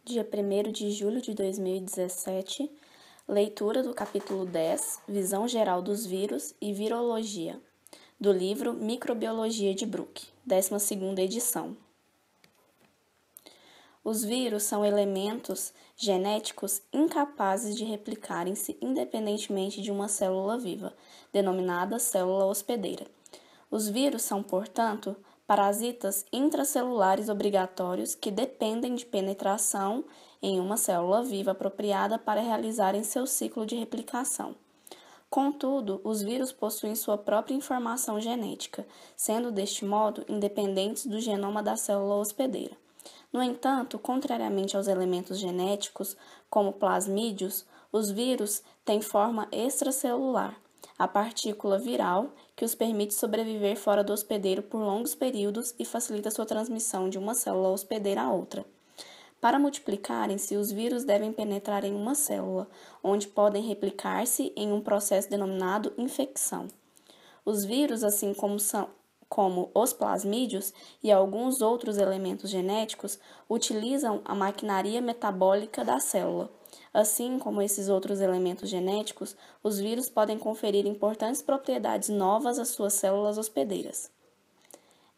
dia 1º de julho de 2017, leitura do capítulo 10, Visão Geral dos Vírus e Virologia, do livro Microbiologia de Bruck, 12ª edição. Os vírus são elementos genéticos incapazes de replicarem-se independentemente de uma célula viva, denominada célula hospedeira. Os vírus são, portanto, parasitas intracelulares obrigatórios que dependem de penetração em uma célula viva apropriada para realizarem seu ciclo de replicação. Contudo, os vírus possuem sua própria informação genética, sendo deste modo independentes do genoma da célula hospedeira. No entanto, contrariamente aos elementos genéticos, como plasmídios, os vírus têm forma extracelular, a partícula viral que os permite sobreviver fora do hospedeiro por longos períodos e facilita sua transmissão de uma célula hospedeira a outra. Para multiplicarem-se, os vírus devem penetrar em uma célula, onde podem replicar-se em um processo denominado infecção. Os vírus, assim como os plasmídios e alguns outros elementos genéticos, utilizam a maquinaria metabólica da célula. Assim como esses outros elementos genéticos, os vírus podem conferir importantes propriedades novas às suas células hospedeiras.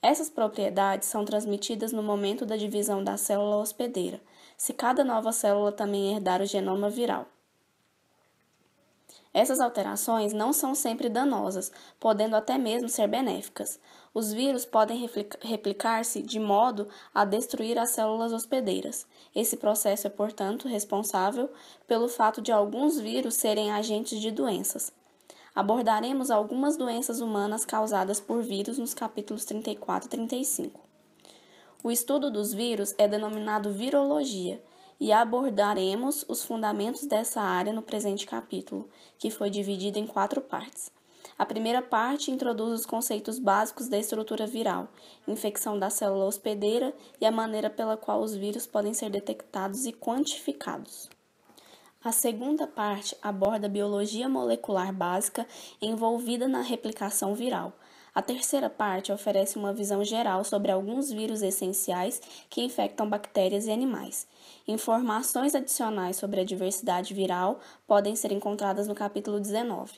Essas propriedades são transmitidas no momento da divisão da célula hospedeira, se cada nova célula também herdar o genoma viral. Essas alterações não são sempre danosas, podendo até mesmo ser benéficas. Os vírus podem replicar-se de modo a destruir as células hospedeiras. Esse processo é, portanto, responsável pelo fato de alguns vírus serem agentes de doenças. Abordaremos algumas doenças humanas causadas por vírus nos capítulos 34 e 35. O estudo dos vírus é denominado virologia, e abordaremos os fundamentos dessa área no presente capítulo, que foi dividido em 4 partes. A primeira parte introduz os conceitos básicos da estrutura viral, infecção da célula hospedeira e a maneira pela qual os vírus podem ser detectados e quantificados. A segunda parte aborda a biologia molecular básica envolvida na replicação viral. A terceira parte oferece uma visão geral sobre alguns vírus essenciais que infectam bactérias e animais. Informações adicionais sobre a diversidade viral podem ser encontradas no capítulo 19.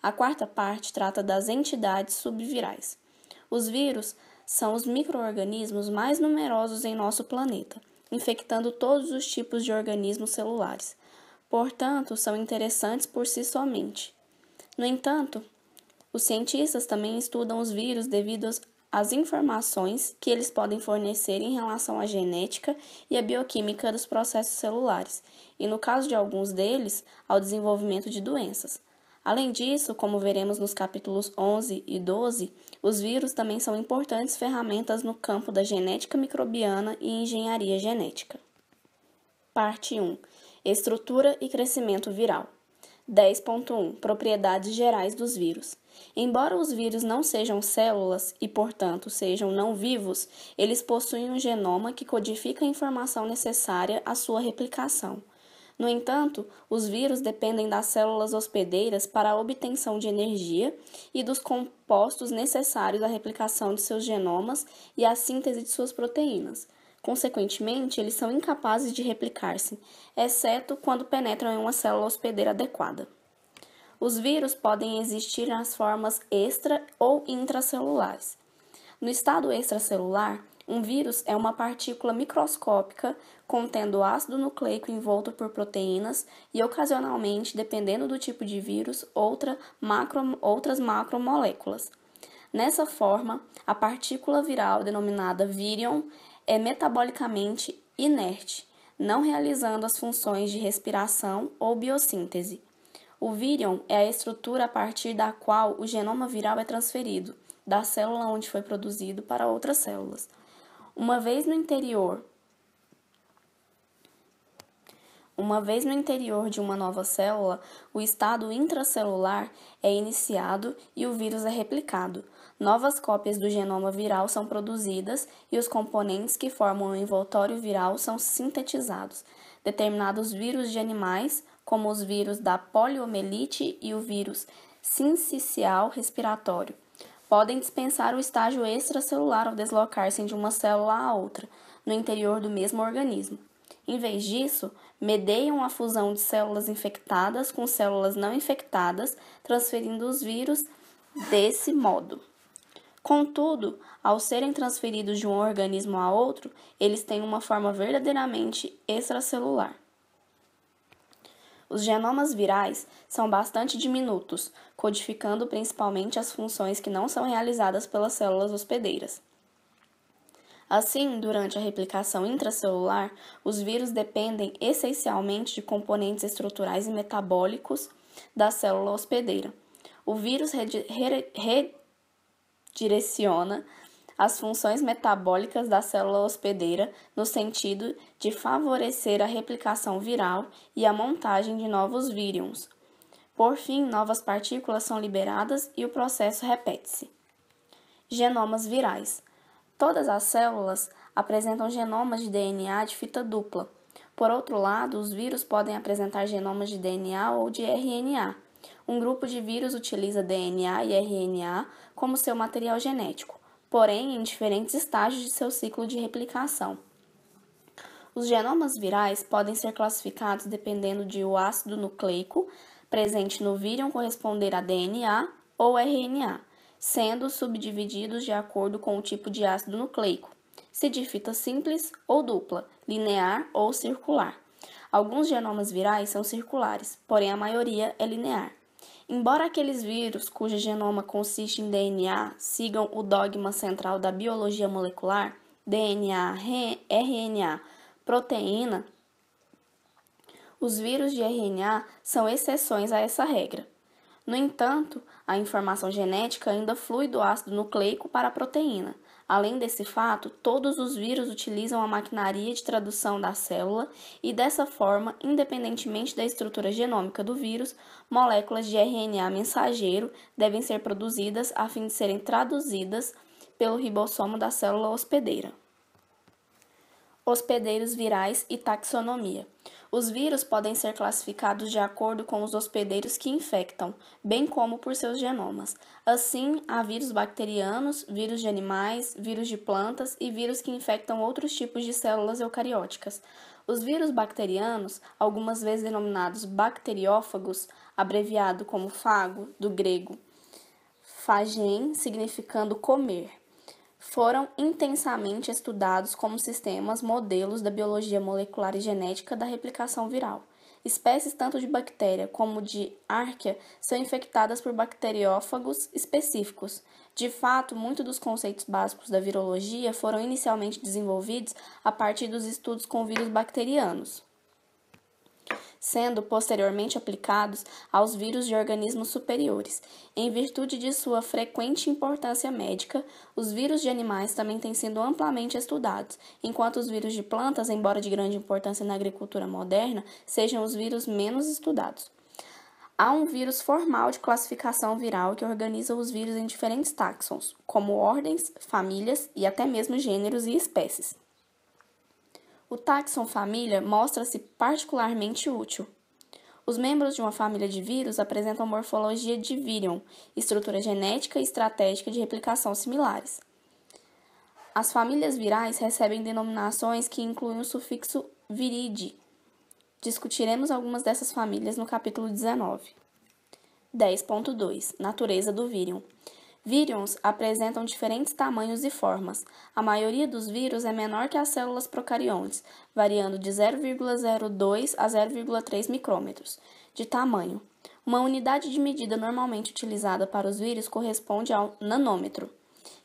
A quarta parte trata das entidades subvirais. Os vírus são os micro-organismos mais numerosos em nosso planeta, infectando todos os tipos de organismos celulares. Portanto, são interessantes por si somente. No entanto, os cientistas também estudam os vírus devido às informações que eles podem fornecer em relação à genética e à bioquímica dos processos celulares, e no caso de alguns deles, ao desenvolvimento de doenças. Além disso, como veremos nos capítulos 11 e 12, os vírus também são importantes ferramentas no campo da genética microbiana e engenharia genética. Parte 1. Estrutura e crescimento viral. 10.1. Propriedades gerais dos vírus. Embora os vírus não sejam células e, portanto, sejam não vivos, eles possuem um genoma que codifica a informação necessária à sua replicação. No entanto, os vírus dependem das células hospedeiras para a obtenção de energia e dos compostos necessários à replicação de seus genomas e à síntese de suas proteínas. Consequentemente, eles são incapazes de replicar-se, exceto quando penetram em uma célula hospedeira adequada. Os vírus podem existir nas formas extra- ou intracelulares. No estado extracelular, um vírus é uma partícula microscópica contendo ácido nucleico envolto por proteínas e, ocasionalmente, dependendo do tipo de vírus, outras macromoléculas. Nessa forma, a partícula viral denominada vírion é metabolicamente inerte, não realizando as funções de respiração ou biossíntese. O vírion é a estrutura a partir da qual o genoma viral é transferido da célula onde foi produzido para outras células. Uma vez no interior de uma nova célula, o estado intracelular é iniciado e o vírus é replicado. Novas cópias do genoma viral são produzidas e os componentes que formam o envoltório viral são sintetizados. Determinados vírus de animais, como os vírus da poliomielite e o vírus sincicial respiratório, podem dispensar o estágio extracelular ao deslocar-se de uma célula a outra, no interior do mesmo organismo. Em vez disso, medeiam a fusão de células infectadas com células não infectadas, transferindo os vírus desse modo. Contudo, ao serem transferidos de um organismo a outro, eles têm uma forma verdadeiramente extracelular. Os genomas virais são bastante diminutos, codificando principalmente as funções que não são realizadas pelas células hospedeiras. Assim, durante a replicação intracelular, os vírus dependem essencialmente de componentes estruturais e metabólicos da célula hospedeira. O vírus redireciona as funções metabólicas da célula hospedeira no sentido de favorecer a replicação viral e a montagem de novos vírions. Por fim, novas partículas são liberadas e o processo repete-se. Genomas virais. Todas as células apresentam genomas de DNA de fita dupla. Por outro lado, os vírus podem apresentar genomas de DNA ou de RNA. Um grupo de vírus utiliza DNA e RNA como seu material genético, porém em diferentes estágios de seu ciclo de replicação. Os genomas virais podem ser classificados dependendo de o ácido nucleico presente no vírion corresponder a DNA ou RNA, sendo subdivididos de acordo com o tipo de ácido nucleico, se de fita simples ou dupla, linear ou circular. Alguns genomas virais são circulares, porém a maioria é linear. Embora aqueles vírus cujo genoma consiste em DNA sigam o dogma central da biologia molecular, DNA, RNA, proteína, os vírus de RNA são exceções a essa regra. No entanto, a informação genética ainda flui do ácido nucleico para a proteína. Além desse fato, todos os vírus utilizam a maquinaria de tradução da célula e, dessa forma, independentemente da estrutura genômica do vírus, moléculas de RNA mensageiro devem ser produzidas a fim de serem traduzidas pelo ribossomo da célula hospedeira. Hospedeiros virais e taxonomia. Os vírus podem ser classificados de acordo com os hospedeiros que infectam, bem como por seus genomas. Assim, há vírus bacterianos, vírus de animais, vírus de plantas e vírus que infectam outros tipos de células eucarióticas. Os vírus bacterianos, algumas vezes denominados bacteriófagos, abreviado como fago, do grego phagein, significando comer, foram intensamente estudados como sistemas modelos da biologia molecular e genética da replicação viral. Espécies tanto de bactéria como de arquea são infectadas por bacteriófagos específicos. De fato, muitos dos conceitos básicos da virologia foram inicialmente desenvolvidos a partir dos estudos com vírus bacterianos, sendo posteriormente aplicados aos vírus de organismos superiores. Em virtude de sua frequente importância médica, os vírus de animais também têm sido amplamente estudados, enquanto os vírus de plantas, embora de grande importância na agricultura moderna, sejam os vírus menos estudados. Há um vírus formal de classificação viral que organiza os vírus em diferentes táxons, como ordens, famílias e até mesmo gêneros e espécies. O táxon família mostra-se particularmente útil. Os membros de uma família de vírus apresentam morfologia de vírion, estrutura genética e estratégica de replicação similares. As famílias virais recebem denominações que incluem o sufixo viride. Discutiremos algumas dessas famílias no capítulo 19. 10.2 Natureza do vírion. Vírions apresentam diferentes tamanhos e formas. A maioria dos vírus é menor que as células procariontes, variando de 0,02 a 0,3 micrômetros de tamanho. Uma unidade de medida normalmente utilizada para os vírus corresponde ao nanômetro,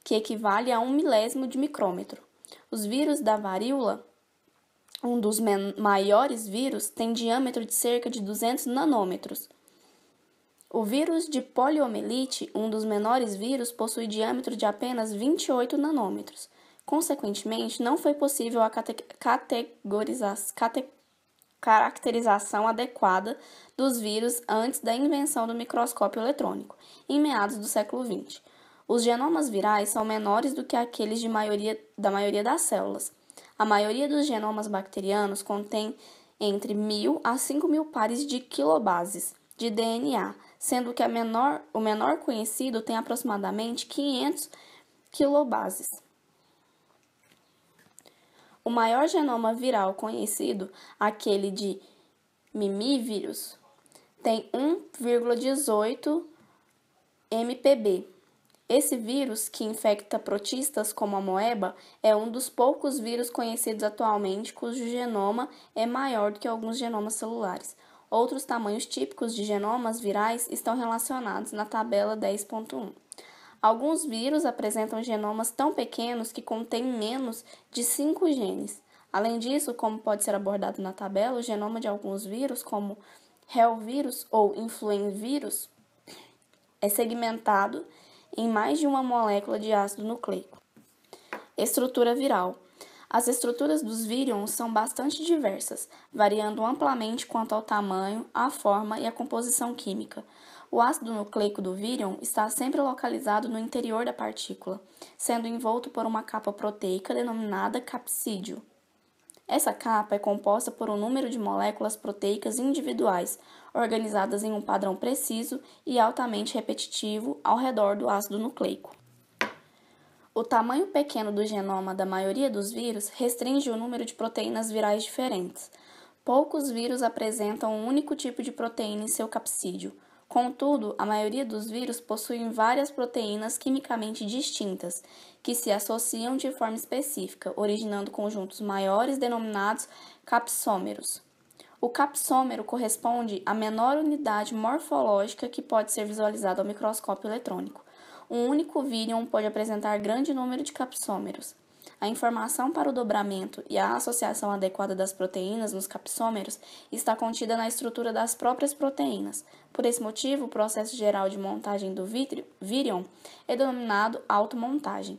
que equivale a 1 milésimo de micrômetro. Os vírus da varíola, um dos maiores vírus, tem diâmetro de cerca de 200 nanômetros. O vírus de poliomielite, um dos menores vírus, possui diâmetro de apenas 28 nanômetros. Consequentemente, não foi possível a caracterização adequada dos vírus antes da invenção do microscópio eletrônico, em meados do século XX. Os genomas virais são menores do que aqueles da maioria das células. A maioria dos genomas bacterianos contém entre 1.000 a 5.000 pares de quilobases de DNA, sendo que o menor conhecido tem aproximadamente 500 quilobases. O maior genoma viral conhecido, aquele de mimívírus, tem 1,18 mpb. Esse vírus, que infecta protistas como a moeba, é um dos poucos vírus conhecidos atualmente cujo genoma é maior do que alguns genomas celulares. Outros tamanhos típicos de genomas virais estão relacionados na tabela 10.1. Alguns vírus apresentam genomas tão pequenos que contêm menos de 5 genes. Além disso, como pode ser abordado na tabela, o genoma de alguns vírus, como reovírus ou influenvírus, é segmentado em mais de uma molécula de ácido nucleico. Estrutura viral. As estruturas dos vírions são bastante diversas, variando amplamente quanto ao tamanho, a forma e a composição química. O ácido nucleico do vírion está sempre localizado no interior da partícula, sendo envolto por uma capa proteica denominada capsídeo. Essa capa é composta por um número de moléculas proteicas individuais, organizadas em um padrão preciso e altamente repetitivo ao redor do ácido nucleico. O tamanho pequeno do genoma da maioria dos vírus restringe o número de proteínas virais diferentes. Poucos vírus apresentam um único tipo de proteína em seu capsídeo. Contudo, a maioria dos vírus possuem várias proteínas quimicamente distintas, que se associam de forma específica, originando conjuntos maiores denominados capsômeros. O capsômero corresponde à menor unidade morfológica que pode ser visualizada ao microscópio eletrônico. Um único vírion pode apresentar grande número de capsômeros. A informação para o dobramento e a associação adequada das proteínas nos capsômeros está contida na estrutura das próprias proteínas. Por esse motivo, o processo geral de montagem do vírion é denominado automontagem.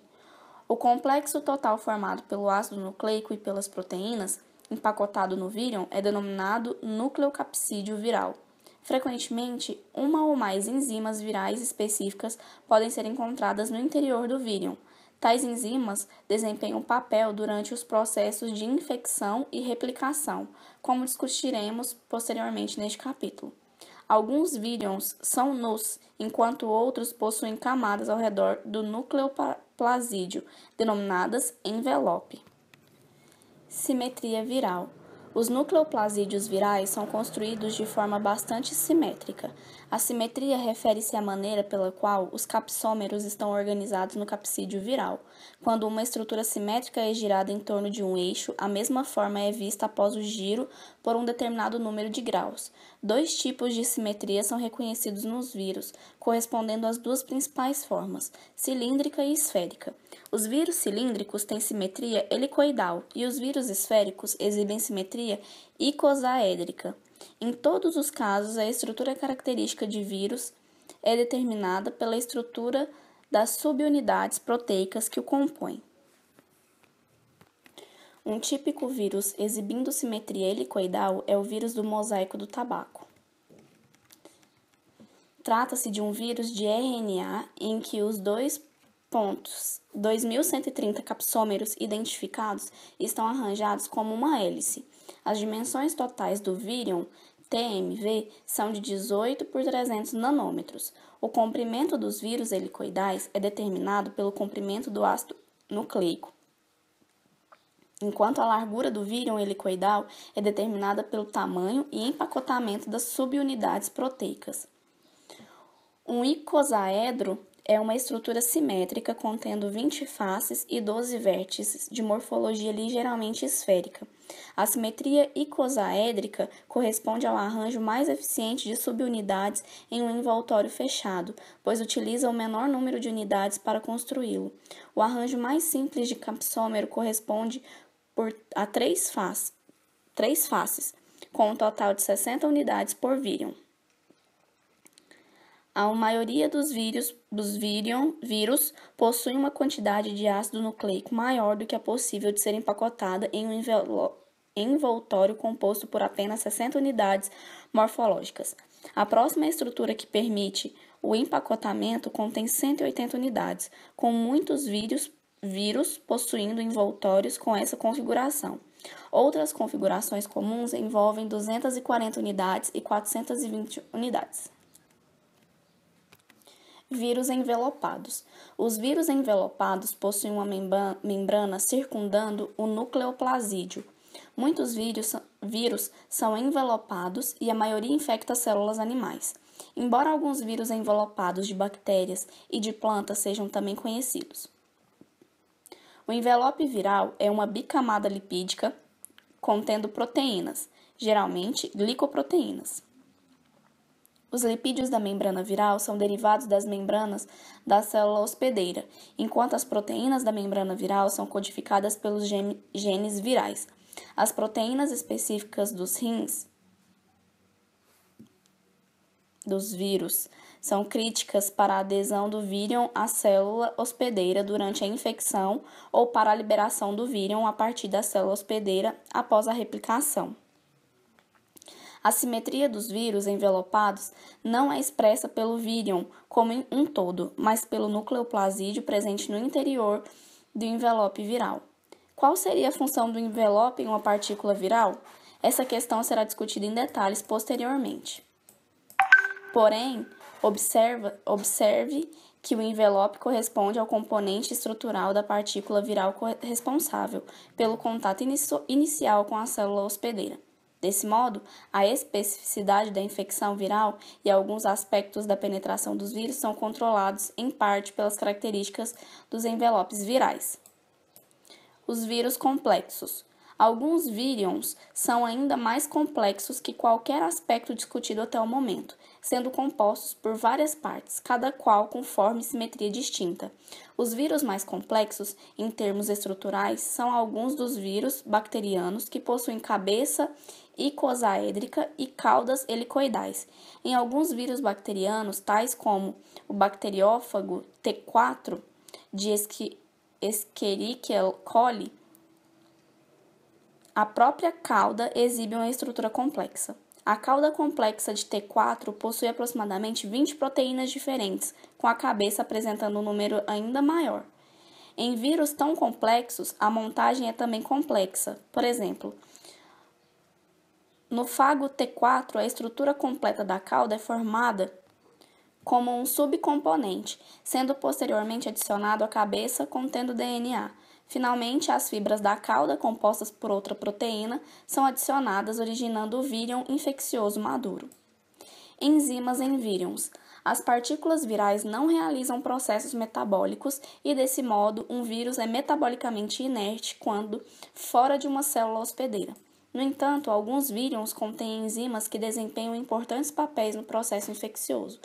O complexo total formado pelo ácido nucleico e pelas proteínas, empacotado no vírion, é denominado nucleocapsídeo viral. Frequentemente, uma ou mais enzimas virais específicas podem ser encontradas no interior do vírion. Tais enzimas desempenham papel durante os processos de infecção e replicação, como discutiremos posteriormente neste capítulo. Alguns vírions são nus, enquanto outros possuem camadas ao redor do nucleoplasídeo, denominadas envelope. Simetria viral. Os nucleoplasídeos virais são construídos de forma bastante simétrica. A simetria refere-se à maneira pela qual os capsômeros estão organizados no capsídeo viral. Quando uma estrutura simétrica é girada em torno de um eixo, a mesma forma é vista após o giro por um determinado número de graus. Dois tipos de simetria são reconhecidos nos vírus, correspondendo às duas principais formas, cilíndrica e esférica. Os vírus cilíndricos têm simetria helicoidal e os vírus esféricos exibem simetria icosaédrica. Em todos os casos, a estrutura característica de vírus é determinada pela estrutura das subunidades proteicas que o compõem. Um típico vírus exibindo simetria helicoidal é o vírus do mosaico do tabaco. Trata-se de um vírus de RNA em que os 2.2130 capsômeros identificados estão arranjados como uma hélice. As dimensões totais do vírion TMV são de 18 por 300 nanômetros. O comprimento dos vírus helicoidais é determinado pelo comprimento do ácido nucleico, enquanto a largura do vírion helicoidal é determinada pelo tamanho e empacotamento das subunidades proteicas. Um icosaedro é uma estrutura simétrica contendo 20 faces e 12 vértices de morfologia ligeiramente esférica. A simetria icosaédrica corresponde ao arranjo mais eficiente de subunidades em um envoltório fechado, pois utiliza o menor número de unidades para construí-lo. O arranjo mais simples de capsômero corresponde a três faces, com um total de 60 unidades por vírion. A maioria dos vírus possui uma quantidade de ácido nucleico maior do que a possível de ser empacotada em um envoltório composto por apenas 60 unidades morfológicas. A próxima estrutura que permite o empacotamento contém 180 unidades, com muitos vírus possuindo envoltórios com essa configuração. Outras configurações comuns envolvem 240 unidades e 420 unidades. Vírus envelopados. Os vírus envelopados possuem uma membrana circundando o nucleoplasídeo. Muitos vírus são envelopados e a maioria infecta células animais, embora alguns vírus envelopados de bactérias e de plantas sejam também conhecidos. O envelope viral é uma bicamada lipídica contendo proteínas, geralmente glicoproteínas. Os lipídios da membrana viral são derivados das membranas da célula hospedeira, enquanto as proteínas da membrana viral são codificadas pelos genes virais. As proteínas específicas dos rins dos vírus são críticas para a adesão do vírion à célula hospedeira durante a infecção ou para a liberação do vírion a partir da célula hospedeira após a replicação. A simetria dos vírus envelopados não é expressa pelo vírion como um todo, mas pelo nucleoplasídeo presente no interior do envelope viral. Qual seria a função do envelope em uma partícula viral? Essa questão será discutida em detalhes posteriormente. Porém, observe que o envelope corresponde ao componente estrutural da partícula viral responsável pelo contato inicial com a célula hospedeira. Desse modo, a especificidade da infecção viral e alguns aspectos da penetração dos vírus são controlados, em parte, pelas características dos envelopes virais. Os vírus complexos. Alguns vírions são ainda mais complexos que qualquer aspecto discutido até o momento, sendo compostos por várias partes, cada qual com forma e simetria distinta. Os vírus mais complexos, em termos estruturais, são alguns dos vírus bacterianos que possuem cabeça icosaédrica e caudas helicoidais. Em alguns vírus bacterianos, tais como o bacteriófago T4 de Escherichia coli, a própria cauda exibe uma estrutura complexa. A cauda complexa de T4 possui aproximadamente 20 proteínas diferentes, com a cabeça apresentando um número ainda maior. Em vírus tão complexos, a montagem é também complexa. Por exemplo, no fago T4, a estrutura completa da cauda é formada como um subcomponente, sendo posteriormente adicionado a cabeça contendo DNA. Finalmente, as fibras da cauda, compostas por outra proteína, são adicionadas, originando o vírion infeccioso maduro. Enzimas em vírions. As partículas virais não realizam processos metabólicos e, desse modo, um vírus é metabolicamente inerte quando fora de uma célula hospedeira. No entanto, alguns vírions contêm enzimas que desempenham importantes papéis no processo infeccioso.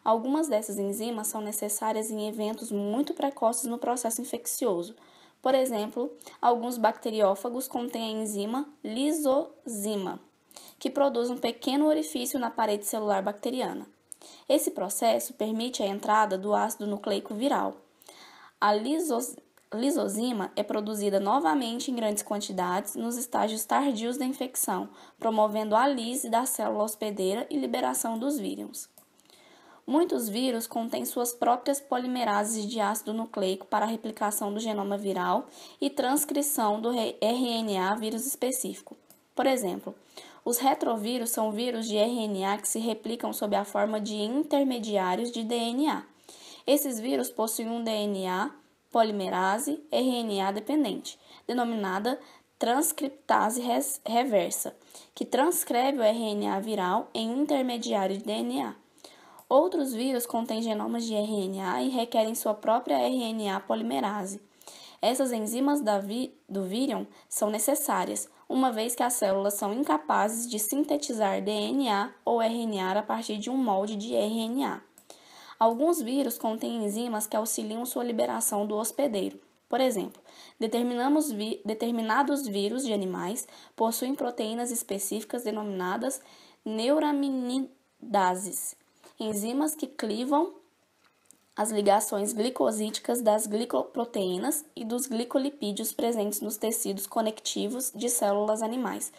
Algumas dessas enzimas são necessárias em eventos muito precoces no processo infeccioso. Por exemplo, alguns bacteriófagos contêm a enzima lisozima, que produz um pequeno orifício na parede celular bacteriana. Esse processo permite a entrada do ácido nucleico viral. A lisozima é produzida novamente em grandes quantidades nos estágios tardios da infecção, promovendo a lise da célula hospedeira e liberação dos vírions. Muitos vírus contêm suas próprias polimerases de ácido nucleico para a replicação do genoma viral e transcrição do RNA vírus específico. Por exemplo, os retrovírus são vírus de RNA que se replicam sob a forma de intermediários de DNA. Esses vírus possuem um DNA polimerase RNA dependente, denominada transcriptase reversa, que transcreve o RNA viral em um intermediário de DNA. Outros vírus contêm genomas de RNA e requerem sua própria RNA polimerase. Essas enzimas do vírion são necessárias, uma vez que as células são incapazes de sintetizar DNA ou RNA a partir de um molde de RNA. Alguns vírus contêm enzimas que auxiliam sua liberação do hospedeiro. Por exemplo, determinados vírus de animais possuem proteínas específicas denominadas neuraminidases, enzimas que clivam as ligações glicosídicas das glicoproteínas e dos glicolipídios presentes nos tecidos conectivos de células animais,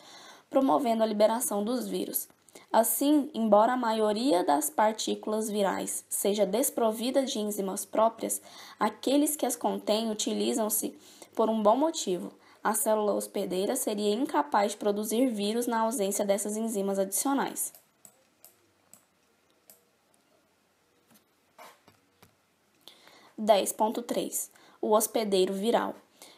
promovendo a liberação dos vírus. Assim, embora a maioria das partículas virais seja desprovida de enzimas próprias, aqueles que as contêm utilizam-se por um bom motivo. A célula hospedeira seria incapaz de produzir vírus na ausência dessas enzimas adicionais. 10.3. O hospedeiro viral.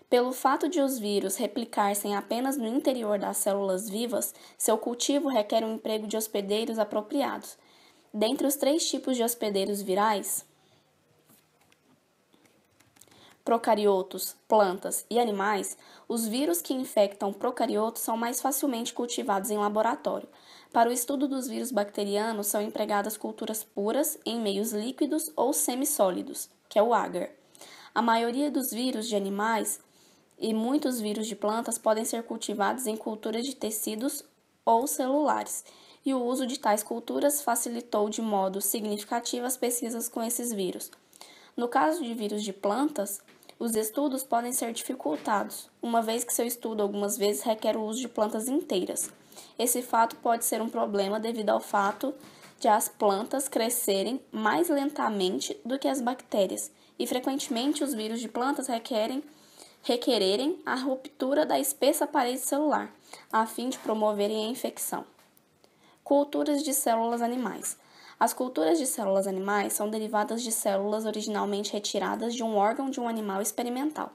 Pelo fato de os vírus replicar-se apenas no interior das células vivas, seu cultivo requer um emprego de hospedeiros apropriados. Dentre os 3 tipos de hospedeiros virais, procariotos, plantas e animais, os vírus que infectam procariotos são mais facilmente cultivados em laboratório. Para o estudo dos vírus bacterianos, são empregadas culturas puras em meios líquidos ou semissólidos, que é o agar. A maioria dos vírus de animais e muitos vírus de plantas podem ser cultivados em culturas de tecidos ou celulares, e o uso de tais culturas facilitou de modo significativo as pesquisas com esses vírus. No caso de vírus de plantas, os estudos podem ser dificultados, uma vez que seu estudo algumas vezes requer o uso de plantas inteiras. Esse fato pode ser um problema devido ao fato de as plantas crescerem mais lentamente do que as bactérias, e frequentemente os vírus de plantas requererem a ruptura da espessa parede celular, a fim de promoverem a infecção. Culturas de células animais. As culturas de células animais são derivadas de células originalmente retiradas de um órgão de um animal experimental,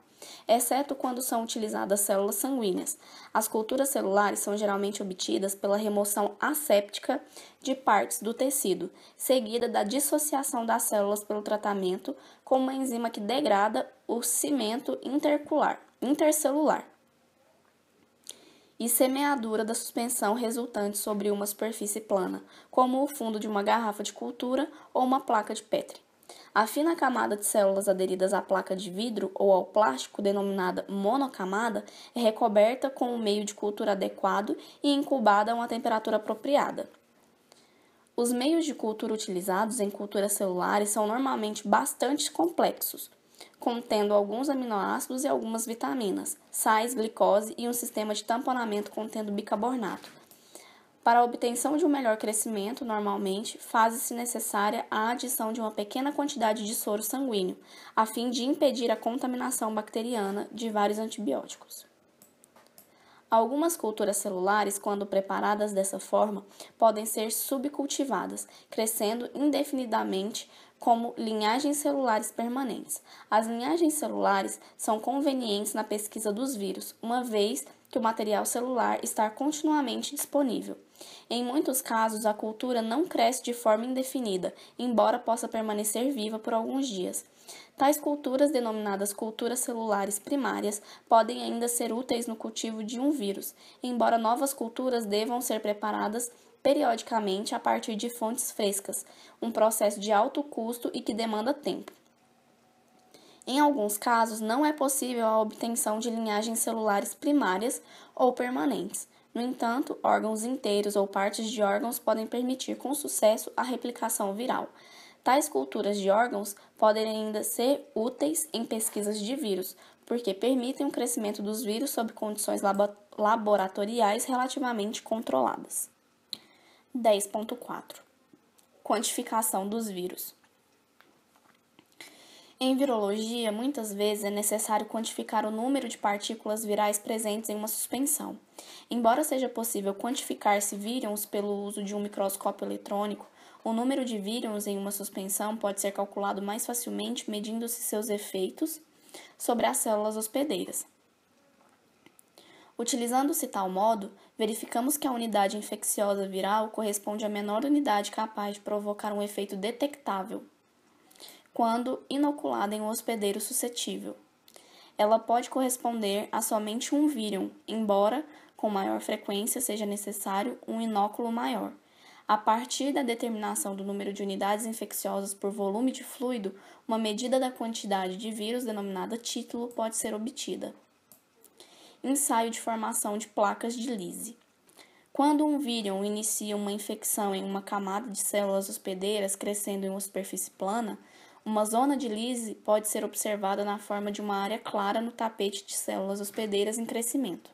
exceto quando são utilizadas células sanguíneas. As culturas celulares são geralmente obtidas pela remoção asséptica de partes do tecido, seguida da dissociação das células pelo tratamento com uma enzima que degrada o cimento intercelular e semeadura da suspensão resultante sobre uma superfície plana, como o fundo de uma garrafa de cultura ou uma placa de Petri. A fina camada de células aderidas à placa de vidro ou ao plástico, denominada monocamada, é recoberta com um meio de cultura adequado e incubada a uma temperatura apropriada. Os meios de cultura utilizados em culturas celulares são normalmente bastante complexos, contendo alguns aminoácidos e algumas vitaminas, sais, glicose e um sistema de tamponamento contendo bicarbonato. Para a obtenção de um melhor crescimento, normalmente, faz-se necessária a adição de uma pequena quantidade de soro sanguíneo, a fim de impedir a contaminação bacteriana de vários antibióticos. Algumas culturas celulares, quando preparadas dessa forma, podem ser subcultivadas, crescendo indefinidamente como linhagens celulares permanentes. As linhagens celulares são convenientes na pesquisa dos vírus, uma vez que o material celular está continuamente disponível. Em muitos casos, a cultura não cresce de forma indefinida, embora possa permanecer viva por alguns dias. Tais culturas, denominadas culturas celulares primárias, podem ainda ser úteis no cultivo de um vírus, embora novas culturas devam ser preparadas periodicamente a partir de fontes frescas, um processo de alto custo e que demanda tempo. Em alguns casos, não é possível a obtenção de linhagens celulares primárias ou permanentes. No entanto, órgãos inteiros ou partes de órgãos podem permitir com sucesso a replicação viral. Tais culturas de órgãos podem ainda ser úteis em pesquisas de vírus, porque permitem o crescimento dos vírus sob condições laboratoriais relativamente controladas. 10.4. Quantificação dos vírus. Em virologia, muitas vezes é necessário quantificar o número de partículas virais presentes em uma suspensão. Embora seja possível quantificar-se vírus pelo uso de um microscópio eletrônico, o número de vírus em uma suspensão pode ser calculado mais facilmente medindo-se seus efeitos sobre as células hospedeiras. Utilizando-se tal modo, verificamos que a unidade infecciosa viral corresponde à menor unidade capaz de provocar um efeito detectável quando inoculada em um hospedeiro suscetível. Ela pode corresponder a somente um vírion, embora, com maior frequência, seja necessário um inóculo maior. A partir da determinação do número de unidades infecciosas por volume de fluido, uma medida da quantidade de vírus, denominada título, pode ser obtida. Ensaio de formação de placas de Lise. Quando um vírion inicia uma infecção em uma camada de células hospedeiras crescendo em uma superfície plana, uma zona de Lise pode ser observada na forma de uma área clara no tapete de células hospedeiras em crescimento.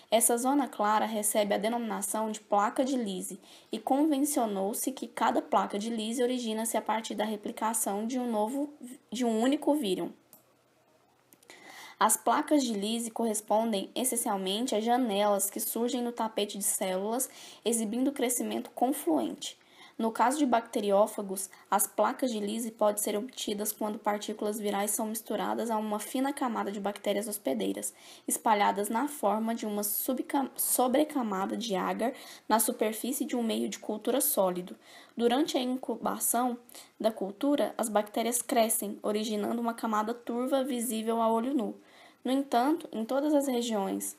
Essa zona clara recebe a denominação de placa de Lise e convencionou-se que cada placa de Lise origina-se a partir da replicação de um único vírion. As placas de Lise correspondem essencialmente a janelas que surgem no tapete de células, exibindo crescimento confluente. No caso de bacteriófagos, as placas de Lise podem ser obtidas quando partículas virais são misturadas a uma fina camada de bactérias hospedeiras, espalhadas na forma de uma sobrecamada de agar na superfície de um meio de cultura sólido. Durante a incubação da cultura, as bactérias crescem, originando uma camada turva visível a olho nu. No entanto, em todas as regiões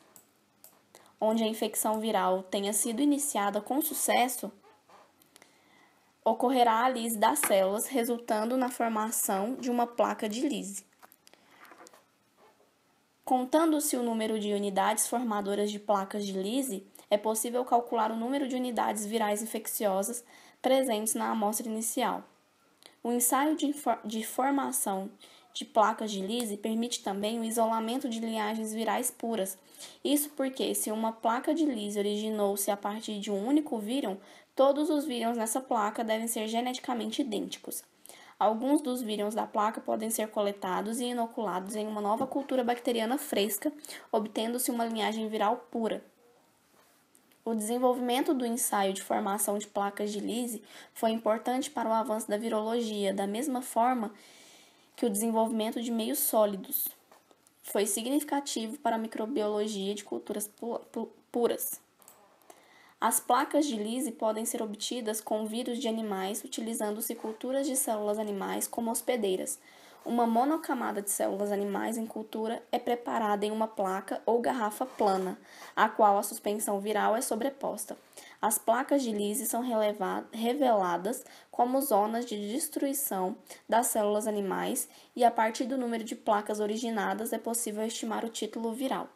onde a infecção viral tenha sido iniciada com sucesso, ocorrerá a lise das células, resultando na formação de uma placa de Lise. Contando-se o número de unidades formadoras de placas de Lise, é possível calcular o número de unidades virais infecciosas presentes na amostra inicial. O ensaio de formação de placas de Lise permite também o isolamento de linhagens virais puras. Isso porque, se uma placa de Lise originou-se a partir de um único vírus, todos os vírus nessa placa devem ser geneticamente idênticos. Alguns dos vírus da placa podem ser coletados e inoculados em uma nova cultura bacteriana fresca, obtendo-se uma linhagem viral pura. O desenvolvimento do ensaio de formação de placas de Lise foi importante para o avanço da virologia, da mesma forma que o desenvolvimento de meios sólidos foi significativo para a microbiologia de culturas puras. As placas de Lise podem ser obtidas com vírus de animais, utilizando-se culturas de células animais como hospedeiras. Uma monocamada de células animais em cultura é preparada em uma placa ou garrafa plana, a qual a suspensão viral é sobreposta. As placas de Lise são reveladas como zonas de destruição das células animais e, a partir do número de placas originadas, é possível estimar o título viral.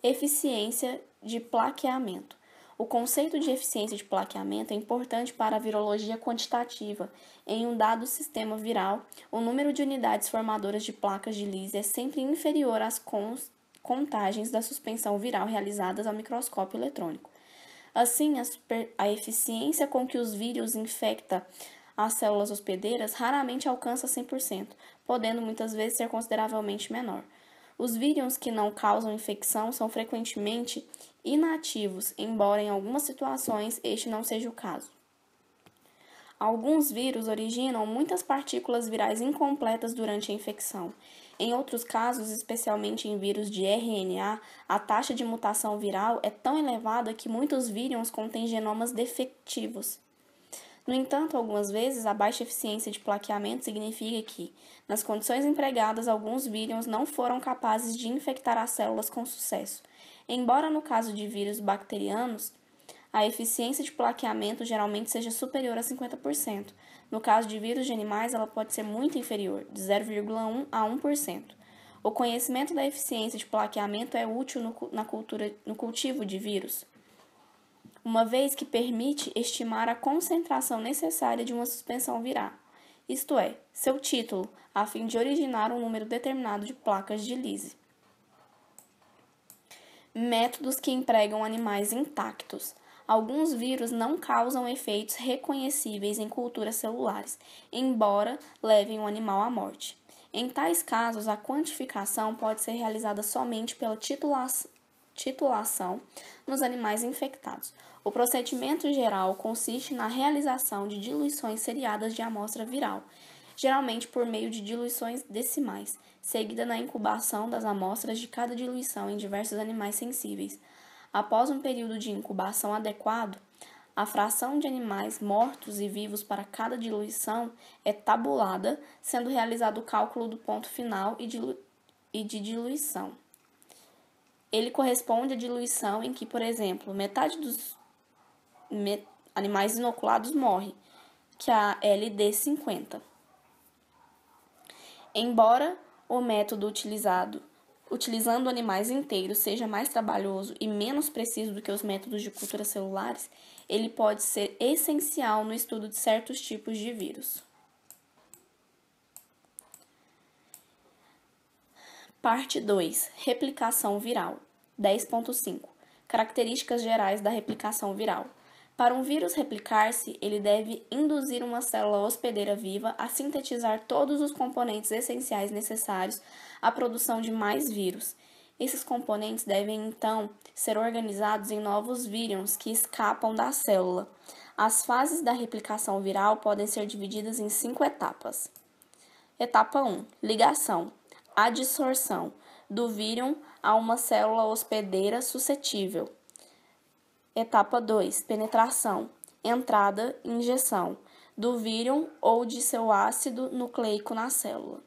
Eficiência de plaqueamento. O conceito de eficiência de plaqueamento é importante para a virologia quantitativa. Em um dado sistema viral, o número de unidades formadoras de placas de Lise é sempre inferior às contagens da suspensão viral realizadas ao microscópio eletrônico. Assim, a eficiência com que os vírus infectam as células hospedeiras raramente alcança 100%, podendo muitas vezes ser consideravelmente menor. Os vírus que não causam infecção são frequentemente inativos, embora em algumas situações este não seja o caso. Alguns vírus originam muitas partículas virais incompletas durante a infecção. Em outros casos, especialmente em vírus de RNA, a taxa de mutação viral é tão elevada que muitos vírus contêm genomas defectivos. No entanto, algumas vezes, a baixa eficiência de plaqueamento significa que, nas condições empregadas, alguns vírus não foram capazes de infectar as células com sucesso. Embora no caso de vírus bacterianos, a eficiência de plaqueamento geralmente seja superior a 50%. No caso de vírus de animais, ela pode ser muito inferior, de 0,1 a 1%. O conhecimento da eficiência de plaqueamento é útil no cultivo de vírus, uma vez que permite estimar a concentração necessária de uma suspensão viral, isto é, seu título, a fim de originar um número determinado de placas de Lise. Métodos que empregam animais intactos. Alguns vírus não causam efeitos reconhecíveis em culturas celulares, embora levem o animal à morte. Em tais casos, a quantificação pode ser realizada somente pela titulação nos animais infectados. O procedimento geral consiste na realização de diluições seriadas de amostra viral, geralmente por meio de diluições decimais, seguida na incubação das amostras de cada diluição em diversos animais sensíveis. Após um período de incubação adequado, a fração de animais mortos e vivos para cada diluição é tabulada, sendo realizado o cálculo do ponto final e de diluição. Ele corresponde à diluição em que, por exemplo, metade dos animais inoculados morre, que é a LD50. Embora o método utilizando animais inteiros seja mais trabalhoso e menos preciso do que os métodos de cultura celulares, ele pode ser essencial no estudo de certos tipos de vírus. Parte 2. Replicação viral. 10.5. Características gerais da replicação viral. Para um vírus replicar-se, ele deve induzir uma célula hospedeira viva a sintetizar todos os componentes essenciais necessários à produção de mais vírus. Esses componentes devem, então, ser organizados em novos vírus que escapam da célula. As fases da replicação viral podem ser divididas em 5 etapas. Etapa 1. Ligação. Adsorção do vírus a uma célula hospedeira suscetível. Etapa 2. Penetração. Entrada, injeção do vírus ou de seu ácido nucleico na célula.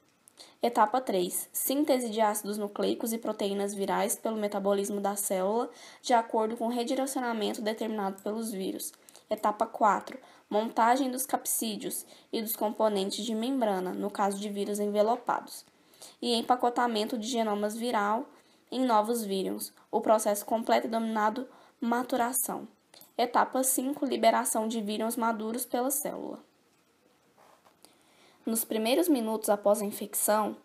Etapa 3. Síntese de ácidos nucleicos e proteínas virais pelo metabolismo da célula, de acordo com o redirecionamento determinado pelos vírus. Etapa 4. Montagem dos capsídeos e dos componentes de membrana, no caso de vírus envelopados. E empacotamento de genomas viral em novos vírus. O processo completo é denominado maturação. Etapa 5. Liberação de vírus maduros pela célula. Nos primeiros minutos após a infecção,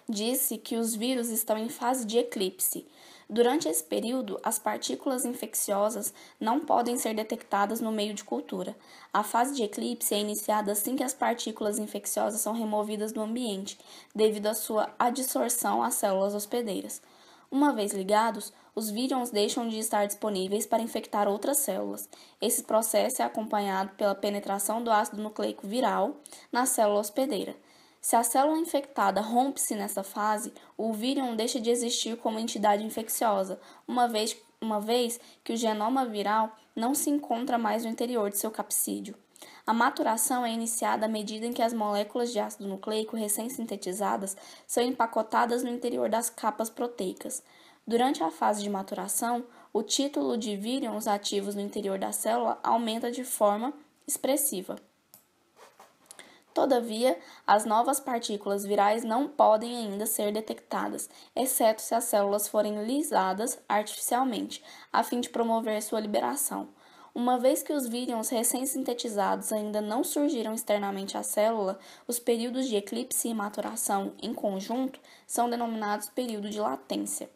disse que os vírus estão em fase de eclipse. Durante esse período, as partículas infecciosas não podem ser detectadas no meio de cultura. A fase de eclipse é iniciada assim que as partículas infecciosas são removidas do ambiente, devido à sua adsorção às células hospedeiras. Uma vez ligados, os vírus deixam de estar disponíveis para infectar outras células. Esse processo é acompanhado pela penetração do ácido nucleico viral na célula hospedeira. Se a célula infectada rompe-se nessa fase, o vírus deixa de existir como entidade infecciosa, uma vez que o genoma viral não se encontra mais no interior de seu capsídeo. A maturação é iniciada à medida em que as moléculas de ácido nucleico recém-sintetizadas são empacotadas no interior das capas proteicas. Durante a fase de maturação, o título de vírus ativos no interior da célula aumenta de forma expressiva. Todavia, as novas partículas virais não podem ainda ser detectadas, exceto se as células forem lisadas artificialmente, a fim de promover sua liberação. Uma vez que os vírus recém-sintetizados ainda não surgiram externamente à célula, os períodos de eclipse e maturação, em conjunto, são denominados período de latência.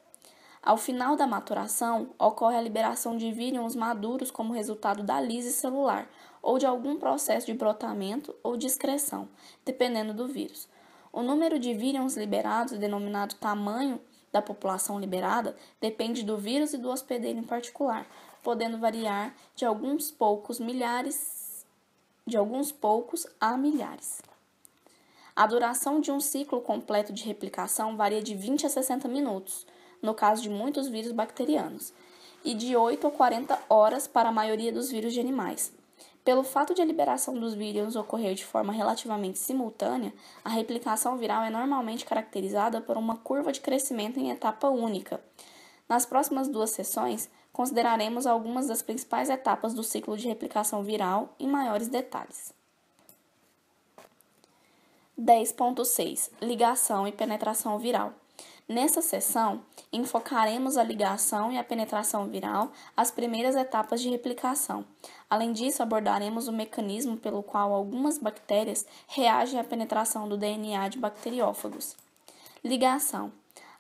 Ao final da maturação, ocorre a liberação de vírus maduros como resultado da lise celular ou de algum processo de brotamento ou de excreção, dependendo do vírus. O número de vírus liberados, denominado tamanho da população liberada, depende do vírus e do hospedeiro em particular, podendo variar de alguns poucos a milhares. A duração de um ciclo completo de replicação varia de 20 a 60 minutos, no caso de muitos vírus bacterianos, e de 8 a 40 horas para a maioria dos vírus de animais. Pelo fato de a liberação dos vírus ocorrer de forma relativamente simultânea, a replicação viral é normalmente caracterizada por uma curva de crescimento em etapa única. Nas próximas 2 sessões, consideraremos algumas das principais etapas do ciclo de replicação viral em maiores detalhes. 10.6 Ligação e penetração viral. Nessa sessão, enfocaremos a ligação e a penetração viral, as primeiras etapas de replicação. Além disso, abordaremos o mecanismo pelo qual algumas bactérias reagem à penetração do DNA de bacteriófagos. Ligação.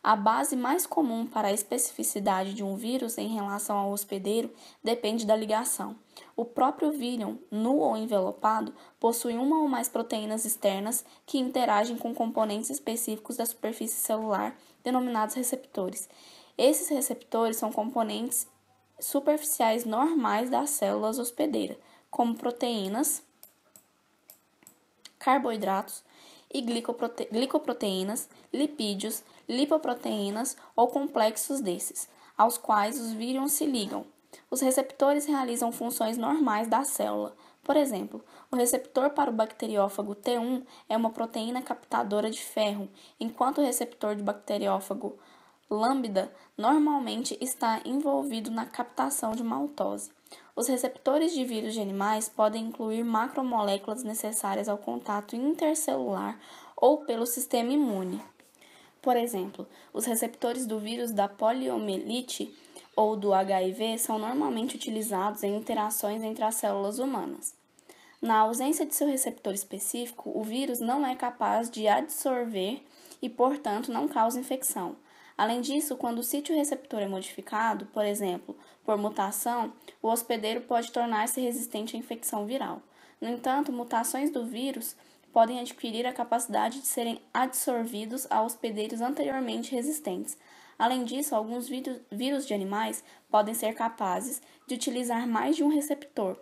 A base mais comum para a especificidade de um vírus em relação ao hospedeiro depende da ligação. O próprio vírus, nu ou envelopado, possui uma ou mais proteínas externas que interagem com componentes específicos da superfície celular, denominados receptores. Esses receptores são componentes superficiais normais das células hospedeiras, como proteínas, carboidratos e glicoproteínas, lipídios, lipoproteínas ou complexos desses, aos quais os vírus se ligam. Os receptores realizam funções normais da célula. Por exemplo, o receptor para o bacteriófago T1 é uma proteína captadora de ferro, enquanto o receptor do bacteriófago lambda normalmente está envolvido na captação de maltose. Os receptores de vírus de animais podem incluir macromoléculas necessárias ao contato intercelular ou pelo sistema imune. Por exemplo, os receptores do vírus da poliomielite ou do HIV são normalmente utilizados em interações entre as células humanas. Na ausência de seu receptor específico, o vírus não é capaz de adsorver e, portanto, não causa infecção. Além disso, quando o sítio receptor é modificado, por exemplo, por mutação, o hospedeiro pode tornar-se resistente à infecção viral. No entanto, mutações do vírus podem adquirir a capacidade de serem adsorvidos a hospedeiros anteriormente resistentes. Além disso, alguns vírus de animais podem ser capazes de utilizar mais de um receptor.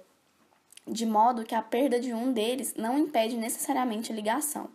de modo que a perda de um deles não impede necessariamente a ligação.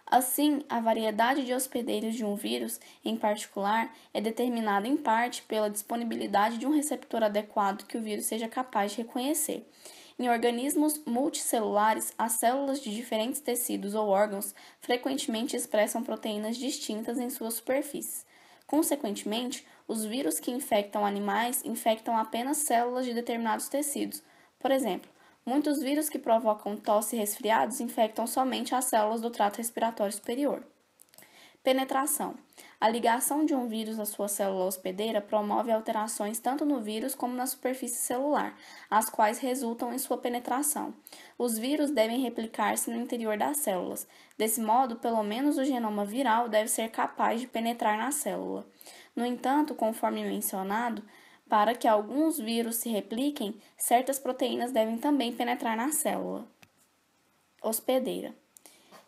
Assim, a variedade de hospedeiros de um vírus, em particular, é determinada em parte pela disponibilidade de um receptor adequado que o vírus seja capaz de reconhecer. Em organismos multicelulares, as células de diferentes tecidos ou órgãos frequentemente expressam proteínas distintas em suas superfícies. Consequentemente, os vírus que infectam animais infectam apenas células de determinados tecidos. Por exemplo, muitos vírus que provocam tosse e resfriados infectam somente as células do trato respiratório superior. Penetração. A ligação de um vírus à sua célula hospedeira promove alterações tanto no vírus como na superfície celular, as quais resultam em sua penetração. Os vírus devem replicar-se no interior das células. Desse modo, pelo menos o genoma viral deve ser capaz de penetrar na célula. No entanto, conforme mencionado, para que alguns vírus se repliquem, certas proteínas devem também penetrar na célula hospedeira.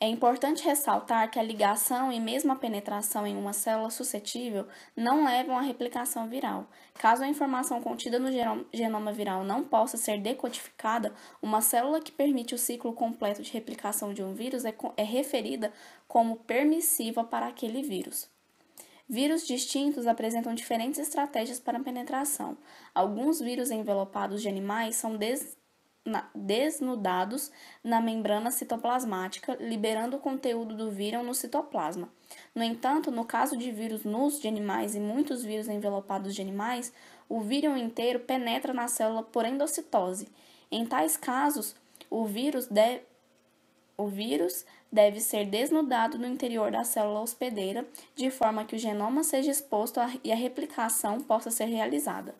É importante ressaltar que a ligação e mesmo a penetração em uma célula suscetível não levam à replicação viral. Caso a informação contida no genoma viral não possa ser decodificada, uma célula que permite o ciclo completo de replicação de um vírus é referida como permissiva para aquele vírus. Vírus distintos apresentam diferentes estratégias para a penetração. Alguns vírus envelopados de animais são desnudados na membrana citoplasmática, liberando o conteúdo do vírus no citoplasma. No entanto, no caso de vírus nus de animais e muitos vírus envelopados de animais, o vírus inteiro penetra na célula por endocitose. Em tais casos, o vírus deve ser desnudado no interior da célula hospedeira, de forma que o genoma seja exposto e a replicação possa ser realizada.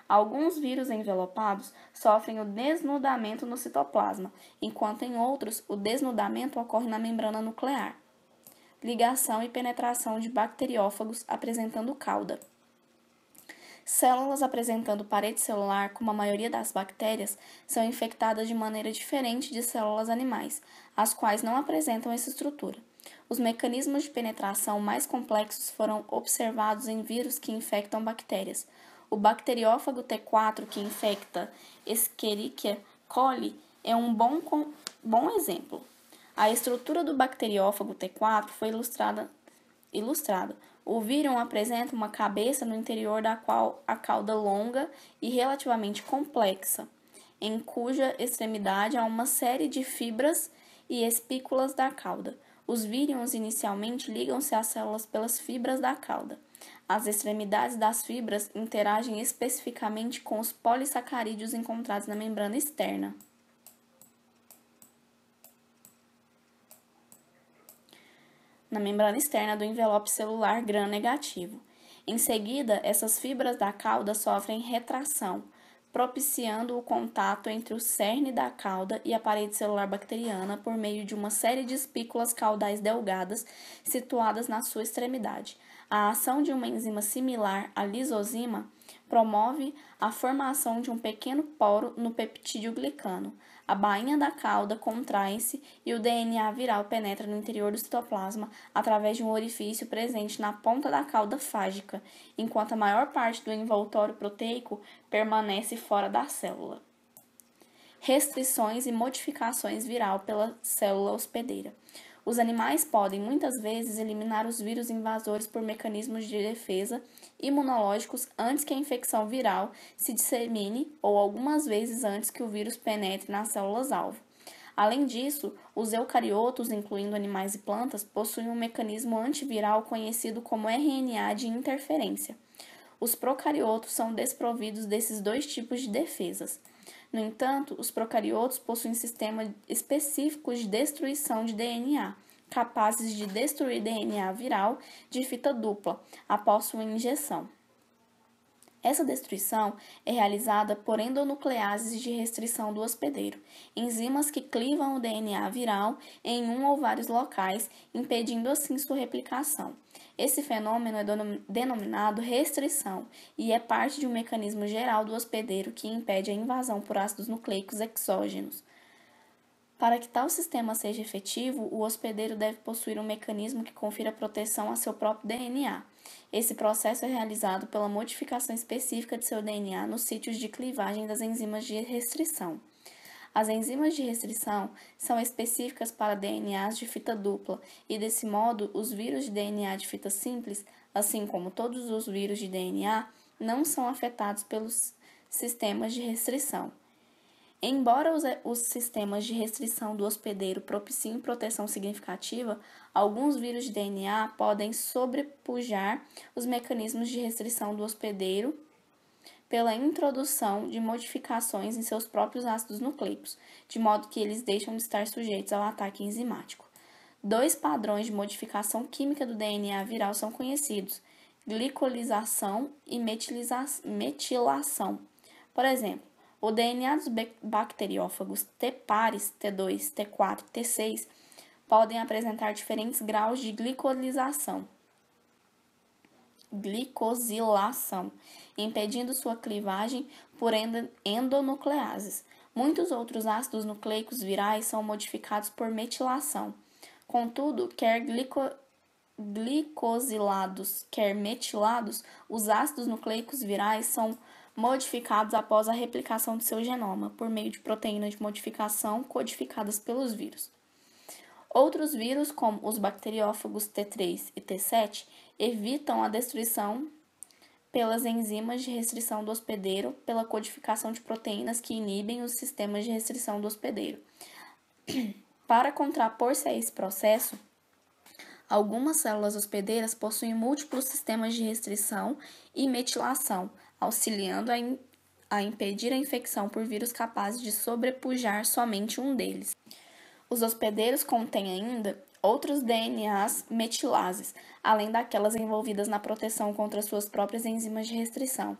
Alguns vírus envelopados sofrem o desnudamento no citoplasma, enquanto em outros o desnudamento ocorre na membrana nuclear. Ligação e penetração de bacteriófagos apresentando cauda. Células apresentando parede celular, como a maioria das bactérias, são infectadas de maneira diferente de células animais, as quais não apresentam essa estrutura. Os mecanismos de penetração mais complexos foram observados em vírus que infectam bactérias. O bacteriófago T4, que infecta Escherichia coli, é um bom exemplo. A estrutura do bacteriófago T4 foi ilustrada. O vírus apresenta uma cabeça no interior da qual a cauda longa e relativamente complexa, em cuja extremidade há uma série de fibras e espículas da cauda. Os vírions inicialmente ligam-se às células pelas fibras da cauda. As extremidades das fibras interagem especificamente com os polissacarídeos encontrados na membrana externa. Do envelope celular gram-negativo. Em seguida, essas fibras da cauda sofrem retração, propiciando o contato entre o cerne da cauda e a parede celular bacteriana por meio de uma série de espículas caudais delgadas situadas na sua extremidade. A ação de uma enzima similar à lisozima promove a formação de um pequeno poro no peptídeo glicano. A bainha da cauda contrai-se e o DNA viral penetra no interior do citoplasma através de um orifício presente na ponta da cauda fágica, enquanto a maior parte do envoltório proteico permanece fora da célula. Restrições e modificações viral pela célula hospedeira. Os animais podem, muitas vezes, eliminar os vírus invasores por mecanismos de defesa imunológicos antes que a infecção viral se dissemine ou algumas vezes antes que o vírus penetre nas células-alvo. Além disso, os eucariotos, incluindo animais e plantas, possuem um mecanismo antiviral conhecido como RNA de interferência. Os procariotos são desprovidos desses dois tipos de defesas. No entanto, os procariotos possuem sistemas específicos de destruição de DNA, capazes de destruir DNA viral de fita dupla após sua injeção. Essa destruição é realizada por endonucleases de restrição do hospedeiro, enzimas que clivam o DNA viral em um ou vários locais, impedindo assim sua replicação. Esse fenômeno é denominado restrição e é parte de um mecanismo geral do hospedeiro que impede a invasão por ácidos nucleicos exógenos. Para que tal sistema seja efetivo, o hospedeiro deve possuir um mecanismo que confira proteção a seu próprio DNA. Esse processo é realizado pela modificação específica de seu DNA nos sítios de clivagem das enzimas de restrição. As enzimas de restrição são específicas para DNAs de fita dupla e, desse modo, os vírus de DNA de fita simples, assim como todos os vírus de DNA, não são afetados pelos sistemas de restrição. Embora os sistemas de restrição do hospedeiro propiciem proteção significativa, alguns vírus de DNA podem sobrepujar os mecanismos de restrição do hospedeiro pela introdução de modificações em seus próprios ácidos nucleicos, de modo que eles deixam de estar sujeitos ao ataque enzimático. Dois padrões de modificação química do DNA viral são conhecidos: glicolização e metilação. Por exemplo, o DNA dos bacteriófagos T. pares, T2, T4 e T6 podem apresentar diferentes graus de glicosilação, impedindo sua clivagem por endonucleases. Muitos outros ácidos nucleicos virais são modificados por metilação. Contudo, quer glicosilados, quer metilados, os ácidos nucleicos virais são modificados após a replicação de seu genoma, por meio de proteínas de modificação codificadas pelos vírus. Outros vírus, como os bacteriófagos T3 e T7, evitam a destruição pelas enzimas de restrição do hospedeiro pela codificação de proteínas que inibem os sistemas de restrição do hospedeiro. Para contrapor-se a esse processo, algumas células hospedeiras possuem múltiplos sistemas de restrição e metilação, auxiliando a impedir a infecção por vírus capazes de sobrepujar somente um deles. Os hospedeiros contêm ainda outros DNAs metilases, além daquelas envolvidas na proteção contra suas próprias enzimas de restrição.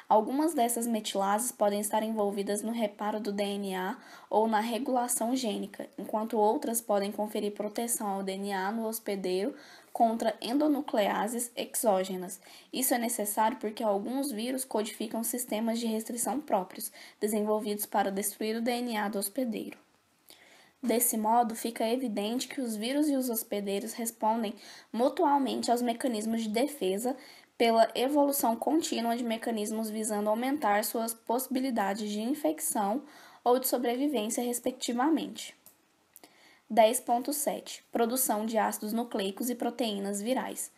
Algumas dessas metilases podem estar envolvidas no reparo do DNA ou na regulação gênica, enquanto outras podem conferir proteção ao DNA no hospedeiro contra endonucleases exógenas. Isso é necessário porque alguns vírus codificam sistemas de restrição próprios, desenvolvidos para destruir o DNA do hospedeiro. Desse modo, fica evidente que os vírus e os hospedeiros respondem mutuamente aos mecanismos de defesa pela evolução contínua de mecanismos visando aumentar suas possibilidades de infecção ou de sobrevivência, respectivamente. 10.7. Produção de ácidos nucleicos e proteínas virais.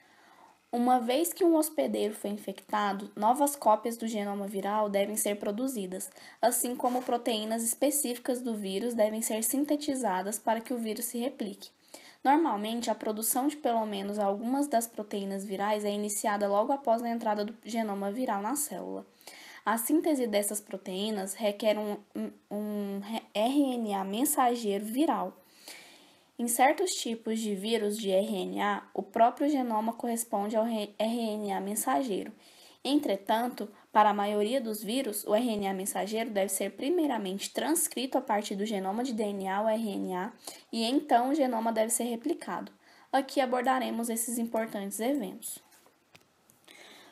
Uma vez que um hospedeiro foi infectado, novas cópias do genoma viral devem ser produzidas, assim como proteínas específicas do vírus devem ser sintetizadas para que o vírus se replique. Normalmente, a produção de pelo menos algumas das proteínas virais é iniciada logo após a entrada do genoma viral na célula. A síntese dessas proteínas requer um RNA mensageiro viral. Em certos tipos de vírus de RNA, o próprio genoma corresponde ao RNA mensageiro. Entretanto, para a maioria dos vírus, o RNA mensageiro deve ser primeiramente transcrito a partir do genoma de DNA ou RNA e então o genoma deve ser replicado. Aqui abordaremos esses importantes eventos.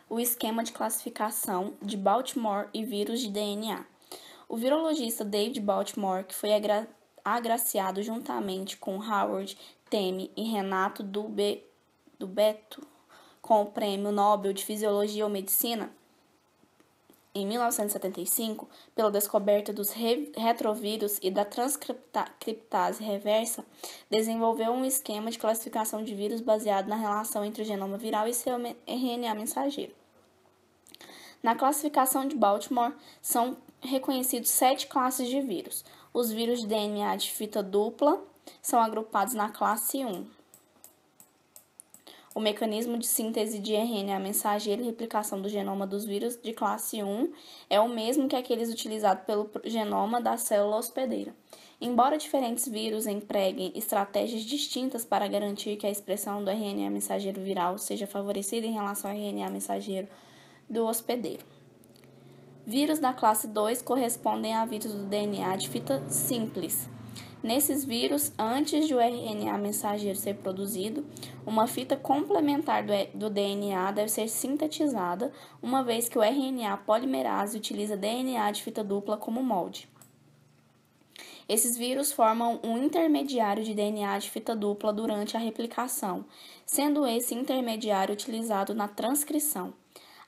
O esquema de classificação de Baltimore e vírus de DNA. O virologista David Baltimore, que foi agraciado juntamente com Howard Temme e Renato Dubetto com o Prêmio Nobel de Fisiologia ou Medicina, em 1975, pela descoberta dos retrovírus e da transcriptase reversa, desenvolveu um esquema de classificação de vírus baseado na relação entre o genoma viral e seu RNA mensageiro. Na classificação de Baltimore, são reconhecidos 7 classes de vírus. Os vírus de DNA de fita dupla são agrupados na classe 1. O mecanismo de síntese de RNA mensageiro e replicação do genoma dos vírus de classe 1 é o mesmo que aqueles utilizados pelo genoma da célula hospedeira. Embora diferentes vírus empreguem estratégias distintas para garantir que a expressão do RNA mensageiro viral seja favorecida em relação ao RNA mensageiro do hospedeiro. Vírus da classe 2 correspondem a vírus do DNA de fita simples. Nesses vírus, antes de o RNA mensageiro ser produzido, uma fita complementar do DNA deve ser sintetizada, uma vez que o RNA polimerase utiliza DNA de fita dupla como molde. Esses vírus formam um intermediário de DNA de fita dupla durante a replicação, sendo esse intermediário utilizado na transcrição.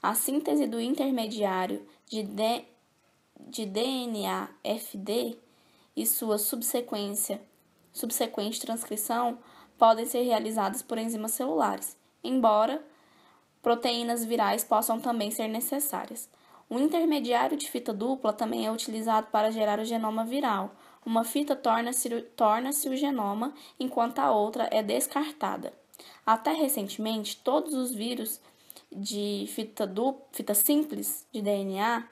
A síntese do intermediário de DNA FD e sua subsequente transcrição podem ser realizadas por enzimas celulares, embora proteínas virais possam também ser necessárias. O intermediário de fita dupla também é utilizado para gerar o genoma viral. Uma fita torna-se o genoma, enquanto a outra é descartada. Até recentemente, todos os vírus de fita simples de DNA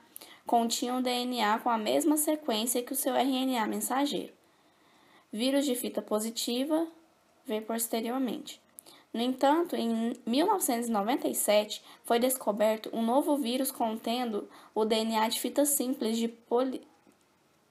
continham DNA com a mesma sequência que o seu RNA mensageiro. Vírus de fita positiva veio posteriormente. No entanto, em 1997, foi descoberto um novo vírus contendo o DNA de fita simples de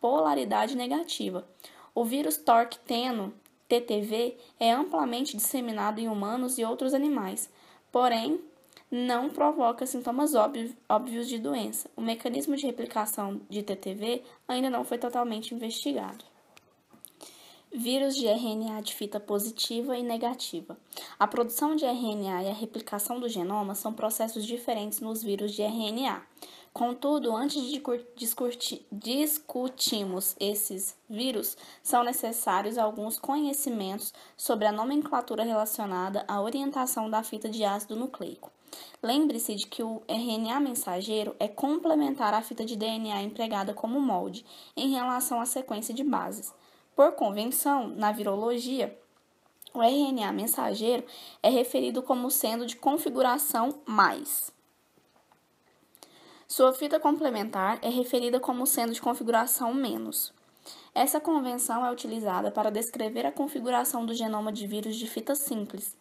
polaridade negativa. O vírus TORC-TENO, TTV, é amplamente disseminado em humanos e outros animais, porém, não provoca sintomas óbvios de doença. O mecanismo de replicação de TTV ainda não foi totalmente investigado. Vírus de RNA de fita positiva e negativa. A produção de RNA e a replicação do genoma são processos diferentes nos vírus de RNA. Contudo, antes de discutirmos esses vírus, são necessários alguns conhecimentos sobre a nomenclatura relacionada à orientação da fita de ácido nucleico. Lembre-se de que o RNA mensageiro é complementar à fita de DNA empregada como molde em relação à sequência de bases. Por convenção, na virologia, o RNA mensageiro é referido como sendo de configuração mais. Sua fita complementar é referida como sendo de configuração menos. Essa convenção é utilizada para descrever a configuração do genoma de vírus de fita simples,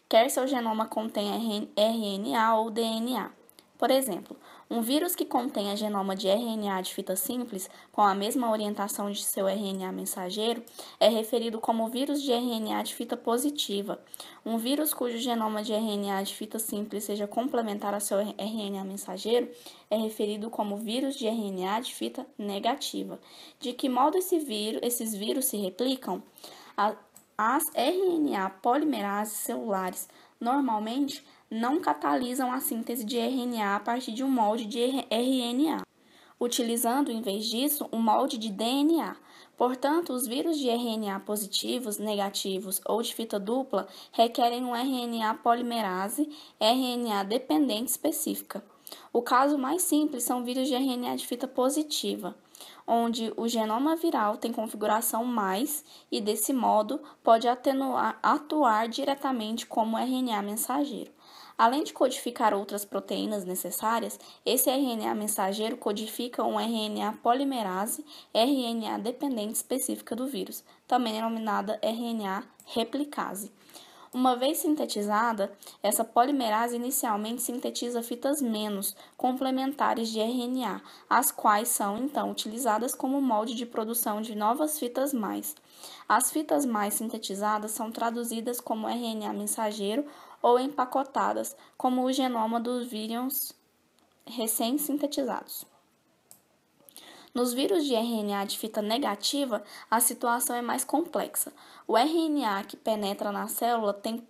quer seu genoma contenha RNA ou DNA. Por exemplo, um vírus que contenha genoma de RNA de fita simples, com a mesma orientação de seu RNA mensageiro, é referido como vírus de RNA de fita positiva. Um vírus cujo genoma de RNA de fita simples seja complementar a seu RNA mensageiro é referido como vírus de RNA de fita negativa. De que modo esses vírus se replicam? As RNA polimerases celulares normalmente não catalisam a síntese de RNA a partir de um molde de RNA, utilizando, em vez disso, um molde de DNA. Portanto, os vírus de RNA positivos, negativos ou de fita dupla requerem um RNA polimerase RNA dependente específica. O caso mais simples são vírus de RNA de fita positiva, onde o genoma viral tem configuração mais e, desse modo, pode atuar diretamente como RNA mensageiro. Além de codificar outras proteínas necessárias, esse RNA mensageiro codifica um RNA polimerase RNA dependente específica do vírus, também denominada RNA replicase. Uma vez sintetizada, essa polimerase inicialmente sintetiza fitas menos complementares de RNA, as quais são então utilizadas como molde de produção de novas fitas mais. As fitas mais sintetizadas são traduzidas como RNA mensageiro ou empacotadas, como o genoma dos vírus recém-sintetizados. Nos vírus de RNA de fita negativa, a situação é mais complexa. O RNA que penetra na célula tem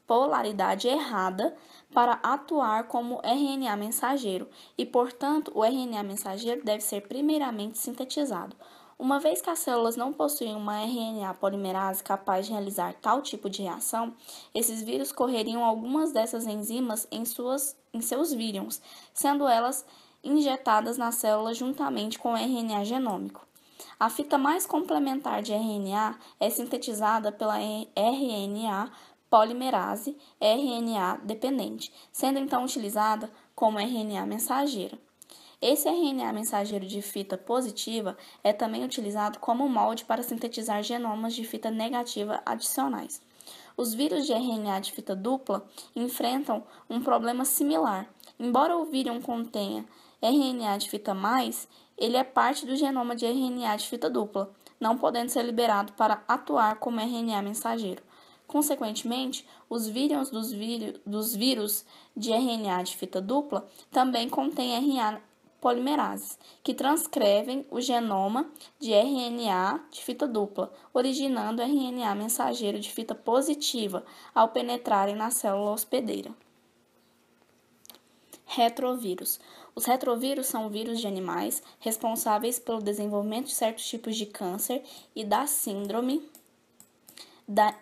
polaridade errada para atuar como RNA mensageiro e, portanto, o RNA mensageiro deve ser primeiramente sintetizado. Uma vez que as células não possuem uma RNA polimerase capaz de realizar tal tipo de reação, esses vírus correriam algumas dessas enzimas em seus vírions, sendo elas injetadas na célula juntamente com o RNA genômico. A fita mais complementar de RNA é sintetizada pela RNA polimerase RNA dependente, sendo então utilizada como RNA mensageira. Esse RNA mensageiro de fita positiva é também utilizado como molde para sintetizar genomas de fita negativa adicionais. Os vírus de RNA de fita dupla enfrentam um problema similar. Embora o vírion contenha RNA de fita mais, ele é parte do genoma de RNA de fita dupla, não podendo ser liberado para atuar como RNA mensageiro. Consequentemente, os vírions dos vírus de RNA de fita dupla também contêm RNA polimerases, que transcrevem o genoma de RNA de fita dupla, originando RNA mensageiro de fita positiva ao penetrarem na célula hospedeira. Retrovírus. Os retrovírus são vírus de animais responsáveis pelo desenvolvimento de certos tipos de câncer e da síndrome da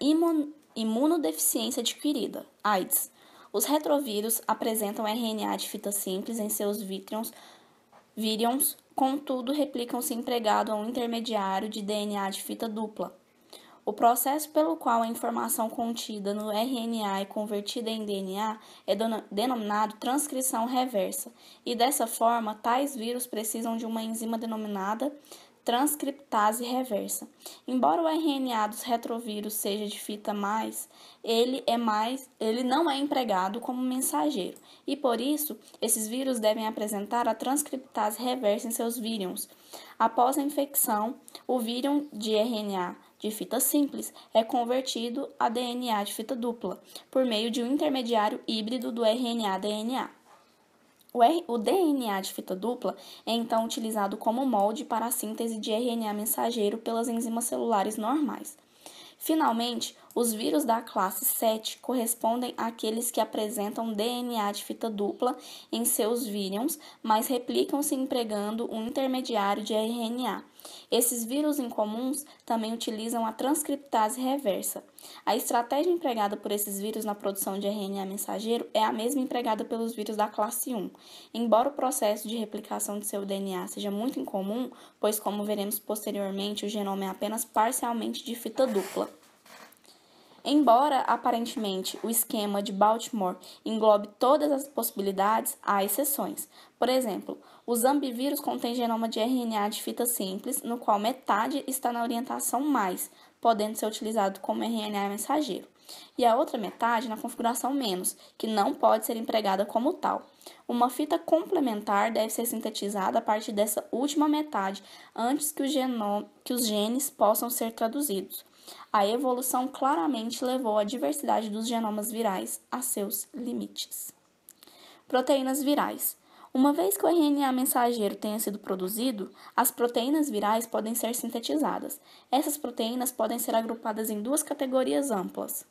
imunodeficiência adquirida, AIDS. Os retrovírus apresentam RNA de fita simples em seus vírions, contudo replicam-se empregado a um intermediário de DNA de fita dupla. O processo pelo qual a informação contida no RNA é convertida em DNA é denominado transcrição reversa, e dessa forma, tais vírus precisam de uma enzima denominada transcriptase reversa. Embora o RNA dos retrovírus seja de fita ele não é empregado como mensageiro, e por isso, esses vírus devem apresentar a transcriptase reversa em seus vírions. Após a infecção, o vírion de RNA de fita simples é convertido a DNA de fita dupla, por meio de um intermediário híbrido do RNA-DNA. O DNA de fita dupla é então utilizado como molde para a síntese de RNA mensageiro pelas enzimas celulares normais. Finalmente, os vírus da classe 7 correspondem àqueles que apresentam DNA de fita dupla em seus vírions, mas replicam-se empregando um intermediário de RNA. Esses vírus incomuns também utilizam a transcriptase reversa. A estratégia empregada por esses vírus na produção de RNA mensageiro é a mesma empregada pelos vírus da classe 1. Embora o processo de replicação de seu DNA seja muito incomum, pois, como veremos posteriormente, o genoma é apenas parcialmente de fita dupla. Embora, aparentemente, o esquema de Baltimore englobe todas as possibilidades, há exceções. Por exemplo, os ambivírus contêm genoma de RNA de fita simples, no qual metade está na orientação mais, podendo ser utilizado como RNA mensageiro, e a outra metade na configuração menos, que não pode ser empregada como tal. Uma fita complementar deve ser sintetizada a partir dessa última metade, antes que os genes possam ser traduzidos. A evolução claramente levou a diversidade dos genomas virais a seus limites. Proteínas virais. Uma vez que o RNA mensageiro tenha sido produzido, as proteínas virais podem ser sintetizadas. Essas proteínas podem ser agrupadas em duas categorias amplas.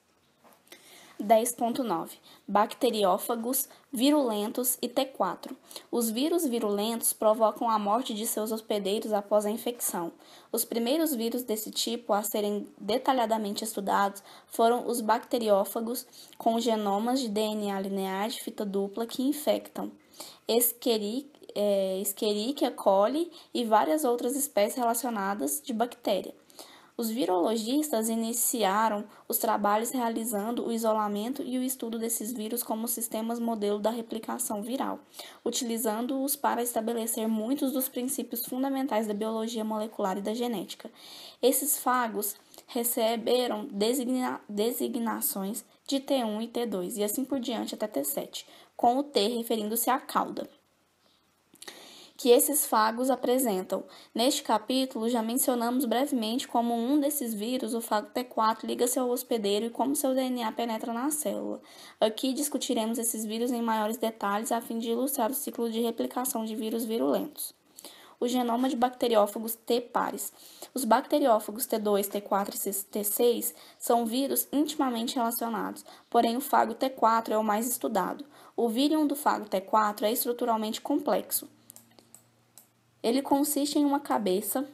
10.9. Bacteriófagos, virulentos e T4. Os vírus virulentos provocam a morte de seus hospedeiros após a infecção. Os primeiros vírus desse tipo a serem detalhadamente estudados foram os bacteriófagos, com genomas de DNA linear de fita dupla que infectam Escherichia coli e várias outras espécies relacionadas de bactéria. Os virologistas iniciaram os trabalhos realizando o isolamento e o estudo desses vírus como sistemas modelo da replicação viral, utilizando-os para estabelecer muitos dos princípios fundamentais da biologia molecular e da genética. Esses fagos receberam designações de T1 e T2 e assim por diante até T7, com o T referindo-se à cauda que esses fagos apresentam. Neste capítulo, já mencionamos brevemente como um desses vírus, o fago T4, liga-se ao hospedeiro e como seu DNA penetra na célula. Aqui discutiremos esses vírus em maiores detalhes a fim de ilustrar o ciclo de replicação de vírus virulentos. O genoma de bacteriófagos T pares. Os bacteriófagos T2, T4 e T6 são vírus intimamente relacionados, porém o fago T4 é o mais estudado. O vírion do fago T4 é estruturalmente complexo. Ele consiste em uma cabeça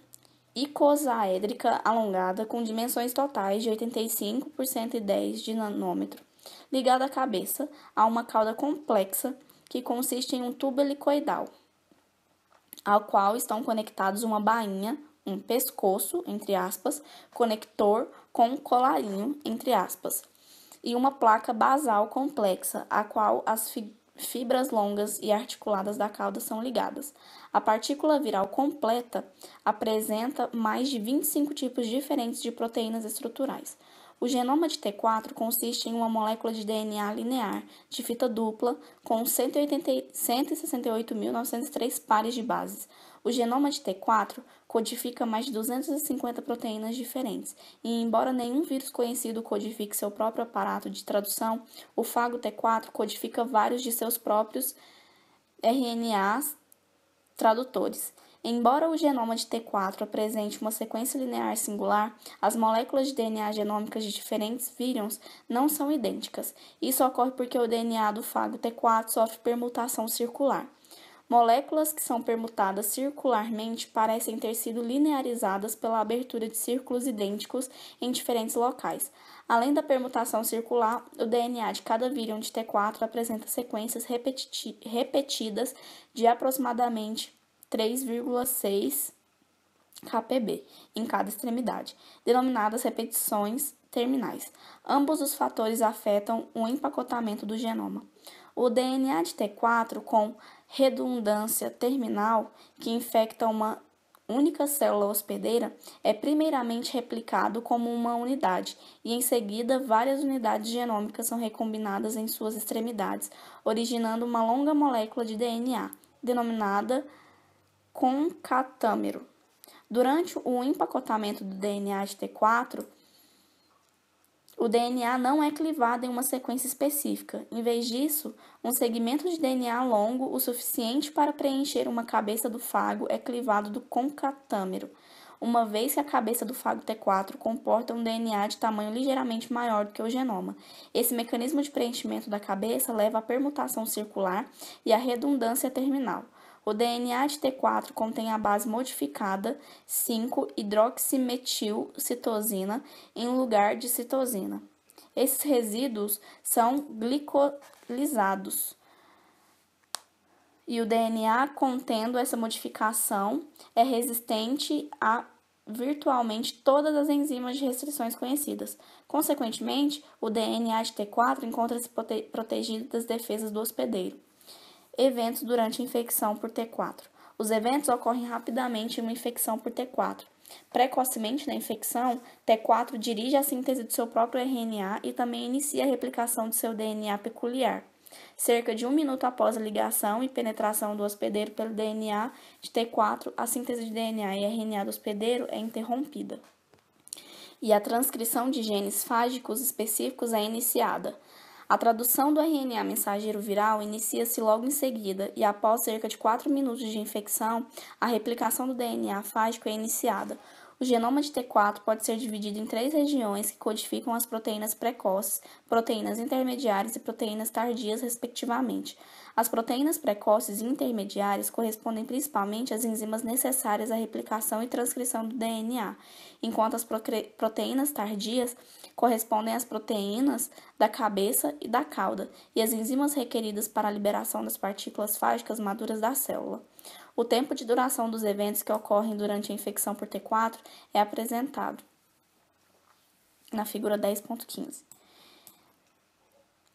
icosaédrica alongada com dimensões totais de 85 por 110 de nanômetro, ligada à cabeça a uma cauda complexa que consiste em um tubo helicoidal, ao qual estão conectados uma bainha, um pescoço, entre aspas, conector com um colarinho, entre aspas, e uma placa basal complexa, a qual as fibras longas e articuladas da cauda são ligadas. A partícula viral completa apresenta mais de 25 tipos diferentes de proteínas estruturais. O genoma de T4 consiste em uma molécula de DNA linear de fita dupla com 168.903 pares de bases. O genoma de T4 codifica mais de 250 proteínas diferentes, e embora nenhum vírus conhecido codifique seu próprio aparato de tradução, o fago T4 codifica vários de seus próprios RNAs tradutores. Embora o genoma de T4 apresente uma sequência linear singular, as moléculas de DNA genômicas de diferentes vírions não são idênticas. Isso ocorre porque o DNA do fago T4 sofre permutação circular. Moléculas que são permutadas circularmente parecem ter sido linearizadas pela abertura de círculos idênticos em diferentes locais. Além da permutação circular, o DNA de cada vírion de T4 apresenta sequências repetidas de aproximadamente 3,6 kpb em cada extremidade, denominadas repetições terminais. Ambos os fatores afetam o empacotamento do genoma. O DNA de T4 com redundância terminal, que infecta uma única célula hospedeira, é primeiramente replicado como uma unidade e, em seguida, várias unidades genômicas são recombinadas em suas extremidades, originando uma longa molécula de DNA, denominada concatâmero. Durante o empacotamento do DNA de T4, o DNA não é clivado em uma sequência específica. Em vez disso, um segmento de DNA longo o suficiente para preencher uma cabeça do fago é clivado do concatâmero, uma vez que a cabeça do fago T4 comporta um DNA de tamanho ligeiramente maior do que o genoma. Esse mecanismo de preenchimento da cabeça leva à permutação circular e à redundância terminal. O DNA de T4 contém a base modificada 5-hidroximetilcitosina em lugar de citosina. Esses resíduos são glicolizados e o DNA contendo essa modificação é resistente a virtualmente todas as enzimas de restrições conhecidas. Consequentemente, o DNA de T4 encontra-se protegido das defesas do hospedeiro. Eventos durante a infecção por T4. Os eventos ocorrem rapidamente em uma infecção por T4. Precocemente na infecção, T4 dirige a síntese do seu próprio RNA e também inicia a replicação do seu DNA peculiar. Cerca de 1 minuto após a ligação e penetração do hospedeiro pelo DNA de T4, a síntese de DNA e RNA do hospedeiro é interrompida. E a transcrição de genes fágicos específicos é iniciada. A tradução do RNA mensageiro viral inicia-se logo em seguida e, após cerca de 4 minutos de infecção, a replicação do DNA fágico é iniciada. O genoma de T4 pode ser dividido em 3 regiões que codificam as proteínas precoces, proteínas intermediárias e proteínas tardias, respectivamente. As proteínas precoces e intermediárias correspondem principalmente às enzimas necessárias à replicação e transcrição do DNA, enquanto as proteínas tardias correspondem às proteínas da cabeça e da cauda e às enzimas requeridas para a liberação das partículas fágicas maduras da célula. O tempo de duração dos eventos que ocorrem durante a infecção por T4 é apresentado na figura 10.15.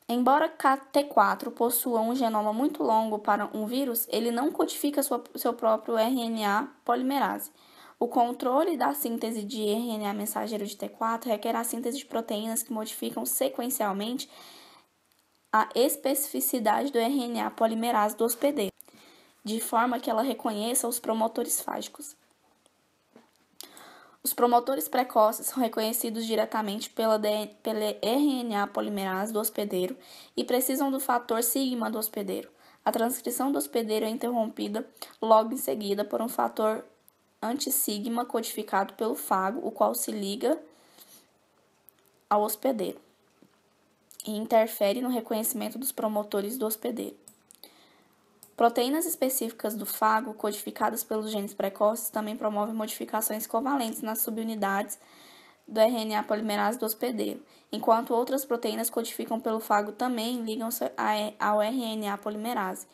Embora T4 possua um genoma muito longo para um vírus, ele não codifica seu próprio RNA polimerase. O controle da síntese de RNA mensageiro de T4 requer a síntese de proteínas que modificam sequencialmente a especificidade do RNA polimerase do hospedeiro, de forma que ela reconheça os promotores fágicos. Os promotores precoces são reconhecidos diretamente pela RNA polimerase do hospedeiro e precisam do fator sigma do hospedeiro. A transcrição do hospedeiro é interrompida logo em seguida por um fator anti-sigma codificado pelo fago, o qual se liga ao hospedeiro e interfere no reconhecimento dos promotores do hospedeiro. Proteínas específicas do fago, codificadas pelos genes precoces, também promovem modificações covalentes nas subunidades do RNA polimerase do hospedeiro, enquanto outras proteínas codificam pelo fago também ligam-se ao RNA polimerase.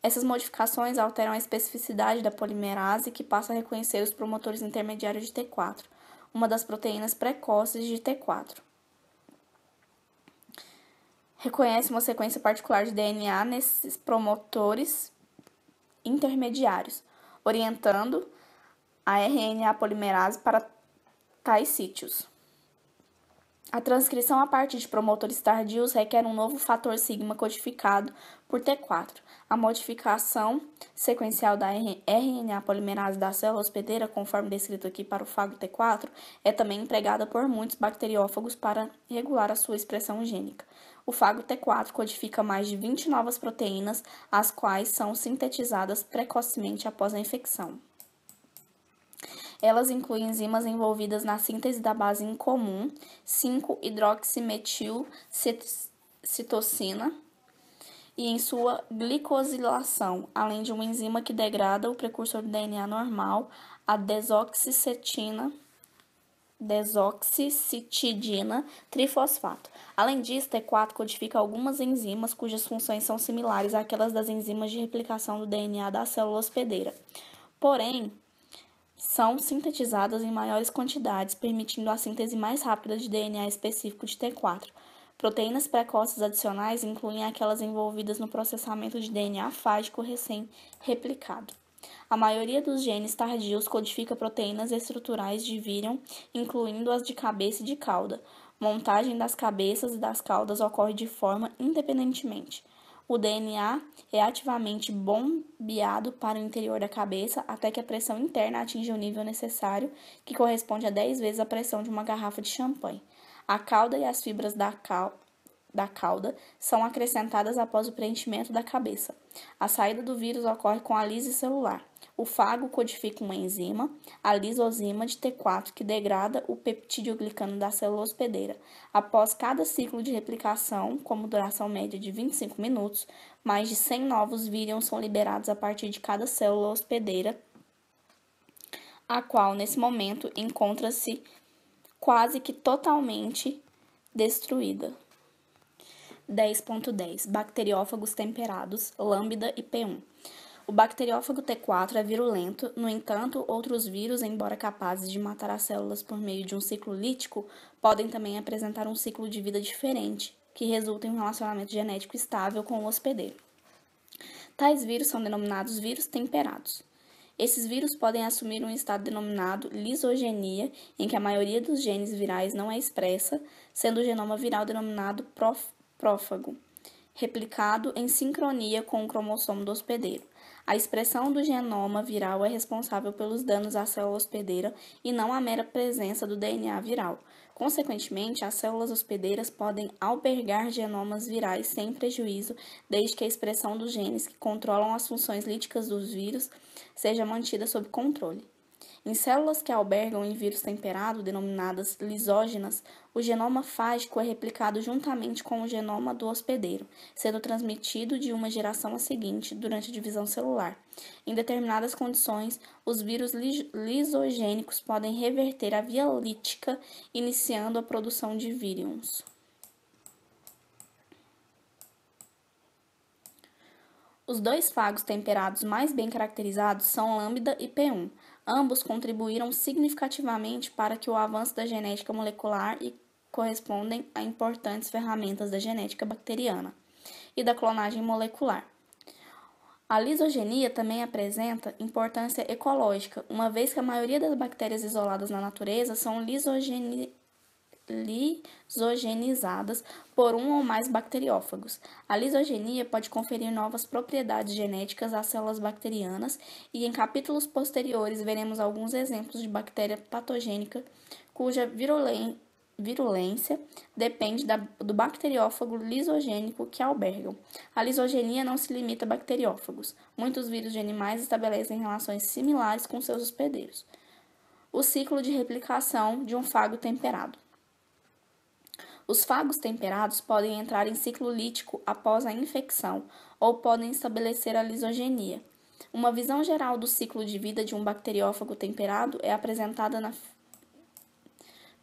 Essas modificações alteram a especificidade da polimerase, que passa a reconhecer os promotores intermediários de T4, uma das proteínas precoces de T4. Reconhece uma sequência particular de DNA nesses promotores intermediários, orientando a RNA polimerase para tais sítios. A transcrição a partir de promotores tardios requer um novo fator sigma codificado por T4. A modificação sequencial da RNA polimerase da célula hospedeira, conforme descrito aqui para o fago T4, é também empregada por muitos bacteriófagos para regular a sua expressão gênica. O fago T4 codifica mais de 20 novas proteínas, as quais são sintetizadas precocemente após a infecção. Elas incluem enzimas envolvidas na síntese da base incomum 5-hidroximetilcitosina e em sua glicosilação, além de uma enzima que degrada o precursor do DNA normal, a desoxicitidina trifosfato. Além disso, T4 codifica algumas enzimas cujas funções são similares àquelas das enzimas de replicação do DNA da célula hospedeira. Porém, são sintetizadas em maiores quantidades, permitindo a síntese mais rápida de DNA específico de T4. Proteínas precoces adicionais incluem aquelas envolvidas no processamento de DNA fágico recém-replicado. A maioria dos genes tardios codifica proteínas estruturais de vírion, incluindo as de cabeça e de cauda. Montagem das cabeças e das caudas ocorre de forma independentemente. O DNA é ativamente bombeado para o interior da cabeça até que a pressão interna atinja o nível necessário, que corresponde a 10 vezes a pressão de uma garrafa de champanhe. A cauda e as fibras da cauda são acrescentadas após o preenchimento da cabeça. A saída do vírus ocorre com a lise celular. O fago codifica uma enzima, a lisozima de T4, que degrada o peptidoglicano da célula hospedeira. Após cada ciclo de replicação, como duração média de 25 minutos, mais de 100 novos vírions são liberados a partir de cada célula hospedeira, a qual, nesse momento, encontra-se quase que totalmente destruída. 10.10 Bacteriófagos temperados, Lambda e P1. O bacteriófago T4 é virulento, no entanto, outros vírus, embora capazes de matar as células por meio de um ciclo lítico, podem também apresentar um ciclo de vida diferente, que resulta em um relacionamento genético estável com o hospedeiro. Tais vírus são denominados vírus temperados. Esses vírus podem assumir um estado denominado lisogenia, em que a maioria dos genes virais não é expressa, sendo o genoma viral denominado prófago, replicado em sincronia com o cromossomo do hospedeiro. A expressão do genoma viral é responsável pelos danos à célula hospedeira e não a mera presença do DNA viral. Consequentemente, as células hospedeiras podem albergar genomas virais sem prejuízo, desde que a expressão dos genes que controlam as funções líticas dos vírus seja mantida sob controle. Em células que albergam em vírus temperado, denominadas lisógenas, o genoma fágico é replicado juntamente com o genoma do hospedeiro, sendo transmitido de uma geração à seguinte durante a divisão celular. Em determinadas condições, os vírus lisogênicos podem reverter a via lítica, iniciando a produção de vírions. Os dois fagos temperados mais bem caracterizados são Lambda e P1. Ambos contribuíram significativamente para que o avanço da genética molecular e correspondem a importantes ferramentas da genética bacteriana e da clonagem molecular. A lisogenia também apresenta importância ecológica, uma vez que a maioria das bactérias isoladas na natureza são lisogenizadas por um ou mais bacteriófagos. A lisogenia pode conferir novas propriedades genéticas às células bacterianas e em capítulos posteriores veremos alguns exemplos de bactéria patogênica cuja virulência depende do bacteriófago lisogênico que albergam. A lisogenia não se limita a bacteriófagos. Muitos vírus de animais estabelecem relações similares com seus hospedeiros. O ciclo de replicação de um fago temperado. Os fagos temperados podem entrar em ciclo lítico após a infecção ou podem estabelecer a lisogenia. Uma visão geral do ciclo de vida de um bacteriófago temperado é apresentada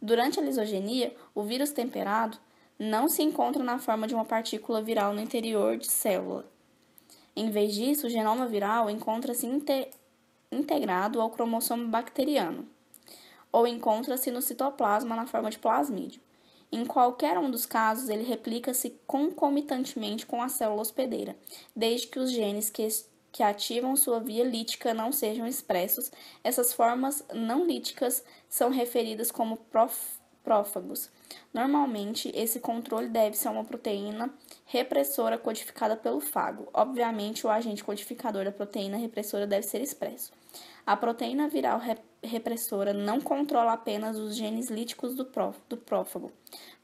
Durante a lisogenia, o vírus temperado não se encontra na forma de uma partícula viral no interior de célula. Em vez disso, o genoma viral encontra-se integrado ao cromossomo bacteriano ou encontra-se no citoplasma na forma de plasmídio. Em qualquer um dos casos, ele replica-se concomitantemente com a célula hospedeira, desde que os genes que ativam sua via lítica não sejam expressos. Essas formas não líticas são referidas como prófagos. Normalmente, esse controle deve-se a uma proteína repressora codificada pelo fago. Obviamente, o agente codificador da proteína repressora deve ser expresso. A proteína viral repressora não controla apenas os genes líticos do prófago,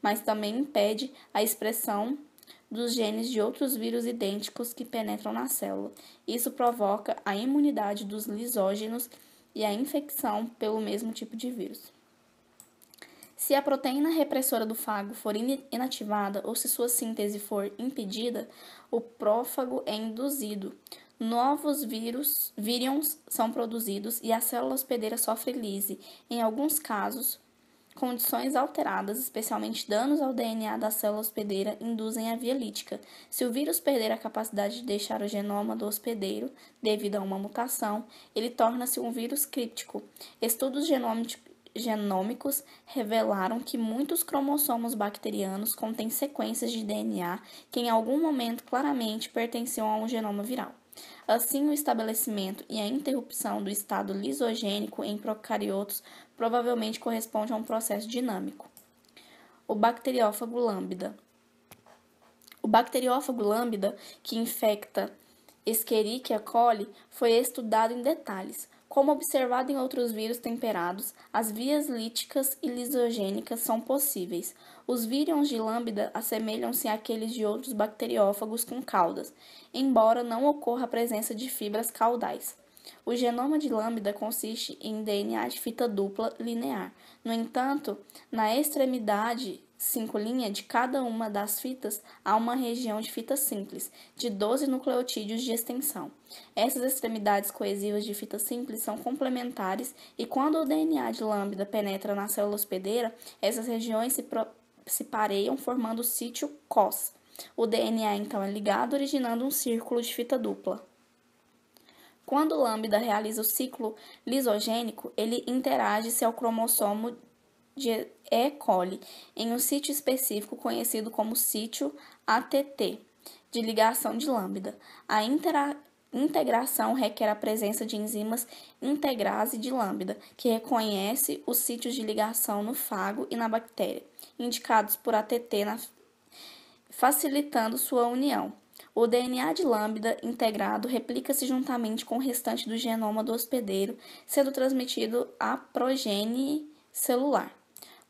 mas também impede a expressão dos genes de outros vírus idênticos que penetram na célula. Isso provoca a imunidade dos lisógenos e a infecção pelo mesmo tipo de vírus. Se a proteína repressora do fago for inativada ou se sua síntese for impedida, o prófago é induzido. Novos vírions são produzidos e a célula hospedeira sofre lise. Em alguns casos, condições alteradas, especialmente danos ao DNA da célula hospedeira, induzem a via lítica. Se o vírus perder a capacidade de deixar o genoma do hospedeiro devido a uma mutação, ele torna-se um vírus críptico. Estudos genômicos revelaram que muitos cromossomos bacterianos contêm sequências de DNA que em algum momento claramente pertenciam a um genoma viral. Assim, o estabelecimento e a interrupção do estado lisogênico em procariotos provavelmente corresponde a um processo dinâmico. O bacteriófago lambda. O bacteriófago lambda, que infecta Escherichia coli, foi estudado em detalhes. Como observado em outros vírus temperados, as vias líticas e lisogênicas são possíveis. Os vírions de lambda assemelham-se àqueles de outros bacteriófagos com caudas, embora não ocorra a presença de fibras caudais. O genoma de lambda consiste em DNA de fita dupla linear. No entanto, na extremidade 5' de cada uma das fitas há uma região de fita simples, de 12 nucleotídeos de extensão. Essas extremidades coesivas de fita simples são complementares e quando o DNA de lambda penetra na célula hospedeira, essas regiões se pareiam formando o sítio COS. O DNA então é ligado, originando um círculo de fita dupla. Quando o lambda realiza o ciclo lisogênico, ele interage-se ao cromossomo de E. coli em um sítio específico conhecido como sítio ATT, de ligação de lambda. A integração requer a presença de enzimas integrase de lambda, que reconhece os sítios de ligação no fago e na bactéria, indicados por ATT, facilitando sua união. O DNA de lambda integrado replica-se juntamente com o restante do genoma do hospedeiro, sendo transmitido à progenie celular.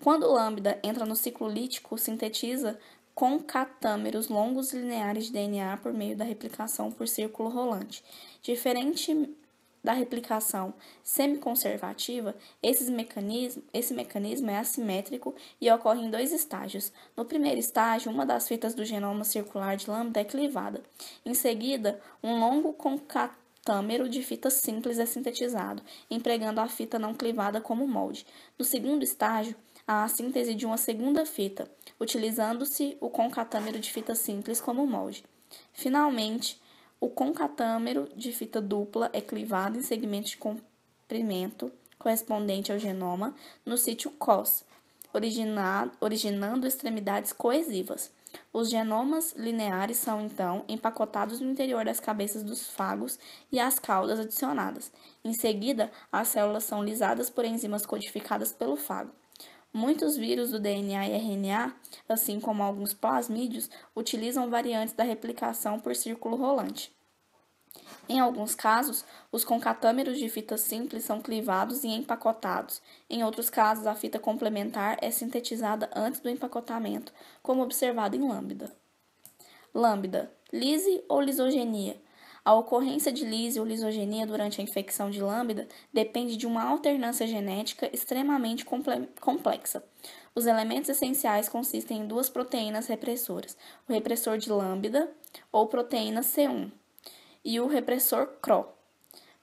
Quando o lambda entra no ciclo lítico, sintetiza concatâmeros longos lineares de DNA por meio da replicação por círculo rolante. Diferente da replicação semiconservativa, esse mecanismo é assimétrico e ocorre em 2 estágios. No primeiro estágio, uma das fitas do genoma circular de lambda é clivada. Em seguida, um longo concatâmero de fita simples é sintetizado, empregando a fita não clivada como molde. No segundo estágio, há a síntese de uma segunda fita, utilizando-se o concatâmero de fita simples como molde. Finalmente, o concatâmero de fita dupla é clivado em segmentos de comprimento correspondente ao genoma no sítio COS, originando extremidades coesivas. Os genomas lineares são, então, empacotados no interior das cabeças dos fagos e as caudas adicionadas. Em seguida, as células são lisadas por enzimas codificadas pelo fago. Muitos vírus do DNA e RNA, assim como alguns plasmídios, utilizam variantes da replicação por círculo rolante. Em alguns casos, os concatâmeros de fita simples são clivados e empacotados. Em outros casos, a fita complementar é sintetizada antes do empacotamento, como observado em lambda. Lambda, lise ou lisogenia. A ocorrência de lise ou lisogenia durante a infecção de lambda depende de uma alternância genética extremamente complexa. Os elementos essenciais consistem em 2 proteínas repressoras, o repressor de lambda, ou proteína C1, e o repressor CRO.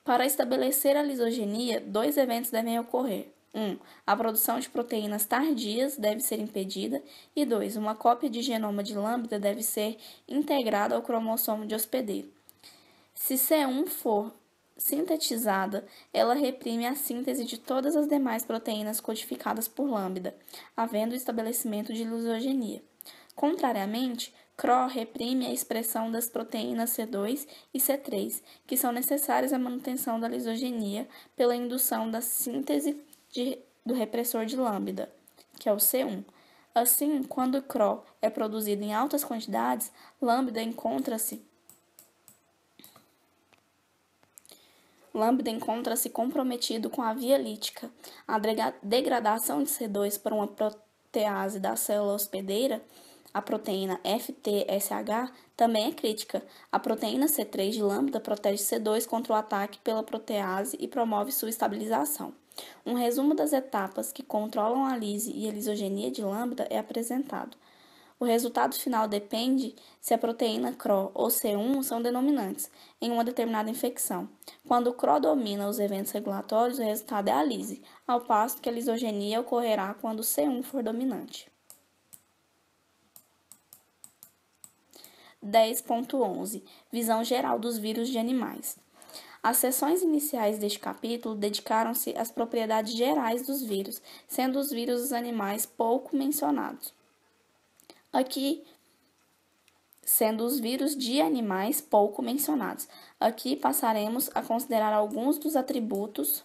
Para estabelecer a lisogenia, 2 eventos devem ocorrer. 1. A produção de proteínas tardias deve ser impedida. E 2. Uma cópia de genoma de lambda deve ser integrada ao cromossomo de hospedeiro. Se C1 for sintetizada, ela reprime a síntese de todas as demais proteínas codificadas por lambda, havendo o estabelecimento de lisogenia. Contrariamente, CRO reprime a expressão das proteínas C2 e C3, que são necessárias à manutenção da lisogenia pela indução da síntese do repressor de lambda, que é o C1. Assim, quando o CRO é produzido em altas quantidades, lambda encontra-se comprometido com a via lítica. A degradação de C2 para uma protease da célula hospedeira, a proteína FTSH, também é crítica. A proteína C3 de lambda protege C2 contra o ataque pela protease e promove sua estabilização. Um resumo das etapas que controlam a lise e a lisogenia de lambda é apresentado. O resultado final depende se a proteína CRO ou C1 são denominantes em uma determinada infecção. Quando o CRO domina os eventos regulatórios, o resultado é a lise, ao passo que a lisogenia ocorrerá quando o C1 for dominante. 10.11 Visão geral dos vírus de animais. As seções iniciais deste capítulo dedicaram-se às propriedades gerais dos vírus, sendo os vírus dos animais pouco mencionados. Aqui, sendo os vírus de animais pouco mencionados. Aqui passaremos a considerar alguns dos atributos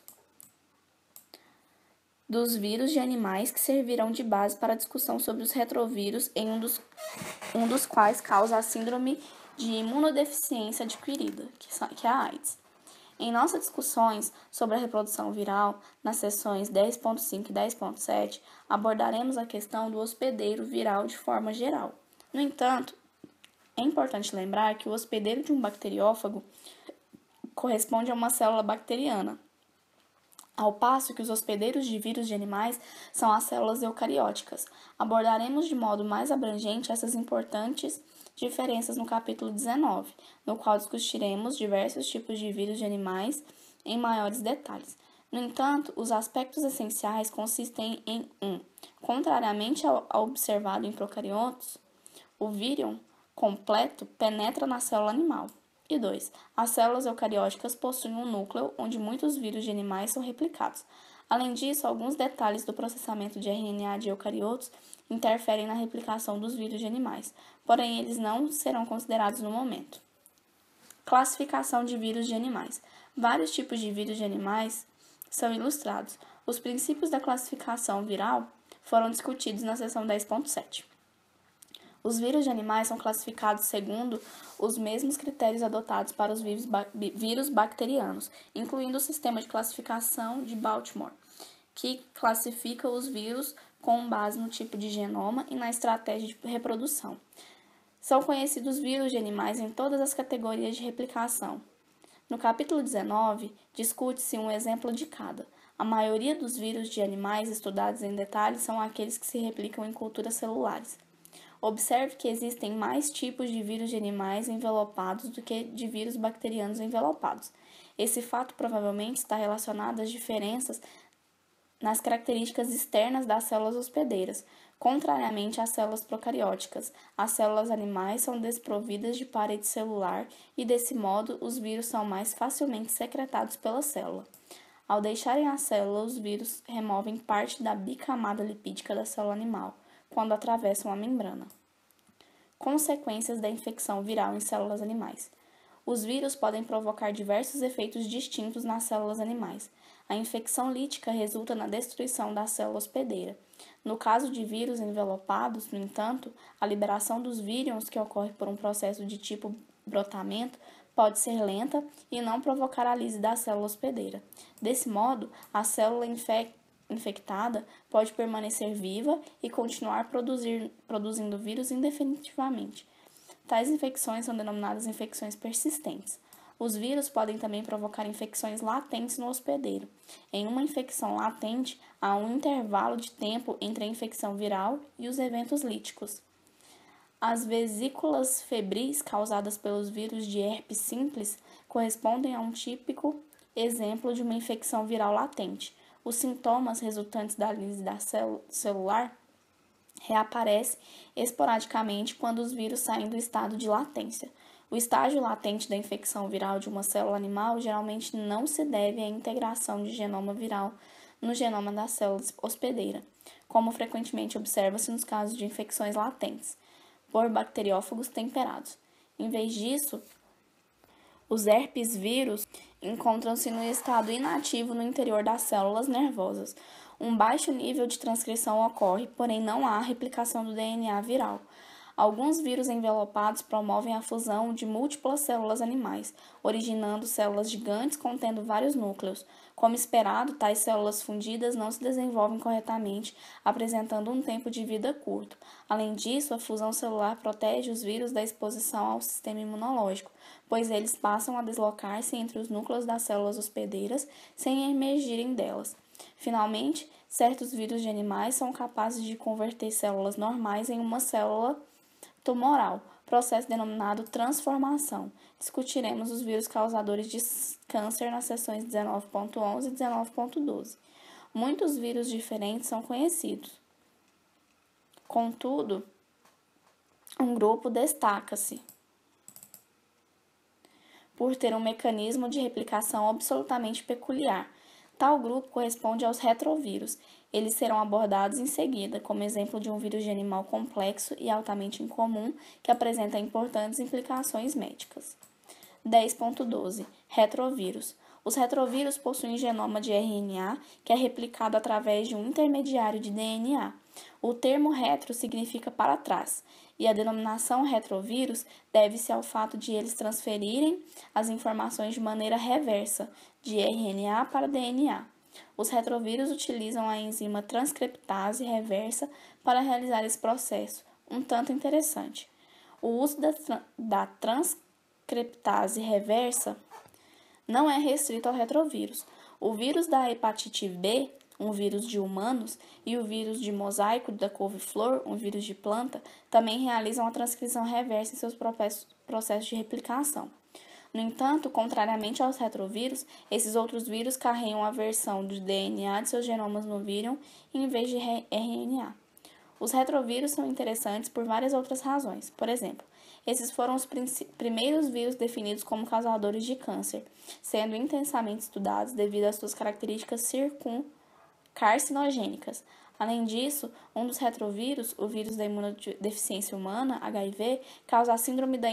dos vírus de animais que servirão de base para a discussão sobre os retrovírus, em um dos quais causa a síndrome de imunodeficiência adquirida, que é a AIDS. Em nossas discussões sobre a reprodução viral, nas seções 10.5 e 10.7, abordaremos a questão do hospedeiro viral de forma geral. No entanto, é importante lembrar que o hospedeiro de um bacteriófago corresponde a uma célula bacteriana, ao passo que os hospedeiros de vírus de animais são as células eucarióticas. Abordaremos de modo mais abrangente essas importantes diferenças no capítulo 19, no qual discutiremos diversos tipos de vírus de animais em maiores detalhes. No entanto, os aspectos essenciais consistem em 1. Contrariamente ao observado em procariotos, o vírion completo penetra na célula animal. E 2. As células eucarióticas possuem um núcleo onde muitos vírus de animais são replicados. Além disso, alguns detalhes do processamento de RNA de eucariotos interferem na replicação dos vírus de animais, porém eles não serão considerados no momento. Classificação de vírus de animais. Vários tipos de vírus de animais são ilustrados. Os princípios da classificação viral foram discutidos na seção 10.7. Os vírus de animais são classificados segundo os mesmos critérios adotados para os vírus bacterianos, incluindo o sistema de classificação de Baltimore, que classifica os vírus com base no tipo de genoma e na estratégia de reprodução. São conhecidos vírus de animais em todas as categorias de replicação. No capítulo 19, discute-se um exemplo de cada. A maioria dos vírus de animais estudados em detalhe são aqueles que se replicam em culturas celulares. Observe que existem mais tipos de vírus de animais envelopados do que de vírus bacterianos envelopados. Esse fato provavelmente está relacionado às diferenças nas características externas das células hospedeiras. Contrariamente às células procarióticas, as células animais são desprovidas de parede celular e, desse modo, os vírus são mais facilmente secretados pela célula. Ao deixarem a célula, os vírus removem parte da bicamada lipídica da célula animal, quando atravessam a membrana. Consequências da infecção viral em células animais. Os vírus podem provocar diversos efeitos distintos nas células animais. A infecção lítica resulta na destruição da célula hospedeira. No caso de vírus envelopados, no entanto, a liberação dos vírions, que ocorre por um processo de tipo brotamento, pode ser lenta e não provocar a lise da célula hospedeira. Desse modo, a célula infectada pode permanecer viva e continuar produzindo vírus indefinitivamente. Tais infecções são denominadas infecções persistentes. Os vírus podem também provocar infecções latentes no hospedeiro. Em uma infecção latente, há um intervalo de tempo entre a infecção viral e os eventos líticos. As vesículas febris causadas pelos vírus de herpes simples correspondem a um típico exemplo de uma infecção viral latente. Os sintomas resultantes da lise da celular reaparecem esporadicamente quando os vírus saem do estado de latência. O estágio latente da infecção viral de uma célula animal geralmente não se deve à integração de genoma viral no genoma da célula hospedeira, como frequentemente observa-se nos casos de infecções latentes, por bacteriófagos temperados. Em vez disso, os herpes vírus encontram-se no estado inativo no interior das células nervosas. Um baixo nível de transcrição ocorre, porém não há replicação do DNA viral. Alguns vírus envelopados promovem a fusão de múltiplas células animais, originando células gigantes contendo vários núcleos. Como esperado, tais células fundidas não se desenvolvem corretamente, apresentando um tempo de vida curto. Além disso, a fusão celular protege os vírus da exposição ao sistema imunológico, pois eles passam a deslocar-se entre os núcleos das células hospedeiras sem emergirem delas. Finalmente, certos vírus de animais são capazes de converter células normais em uma célula tumoral, processo denominado transformação. Discutiremos os vírus causadores de câncer nas sessões 19.11 e 19.12. Muitos vírus diferentes são conhecidos. Contudo, um grupo destaca-se por ter um mecanismo de replicação absolutamente peculiar. Tal grupo corresponde aos retrovírus. Eles serão abordados em seguida, como exemplo de um vírus de animal complexo e altamente incomum que apresenta importantes implicações médicas. 10.12. Retrovírus. Os retrovírus possuem genoma de RNA que é replicado através de um intermediário de DNA. O termo retro significa para trás, e a denominação retrovírus deve-se ao fato de eles transferirem as informações de maneira reversa, de RNA para DNA. Os retrovírus utilizam a enzima transcriptase reversa para realizar esse processo, um tanto interessante. O uso da transcriptase reversa não é restrito ao retrovírus. O vírus da hepatite B, um vírus de humanos, e o vírus de mosaico da couve-flor, um vírus de planta, também realizam a transcrição reversa em seus processos de replicação. No entanto, contrariamente aos retrovírus, esses outros vírus carregam a versão do DNA de seus genomas no vírus em vez de RNA. Os retrovírus são interessantes por várias outras razões. Por exemplo, esses foram os primeiros vírus definidos como causadores de câncer, sendo intensamente estudados devido às suas características carcinogênicas. Além disso, um dos retrovírus, o vírus da imunodeficiência humana, HIV, causa a síndrome da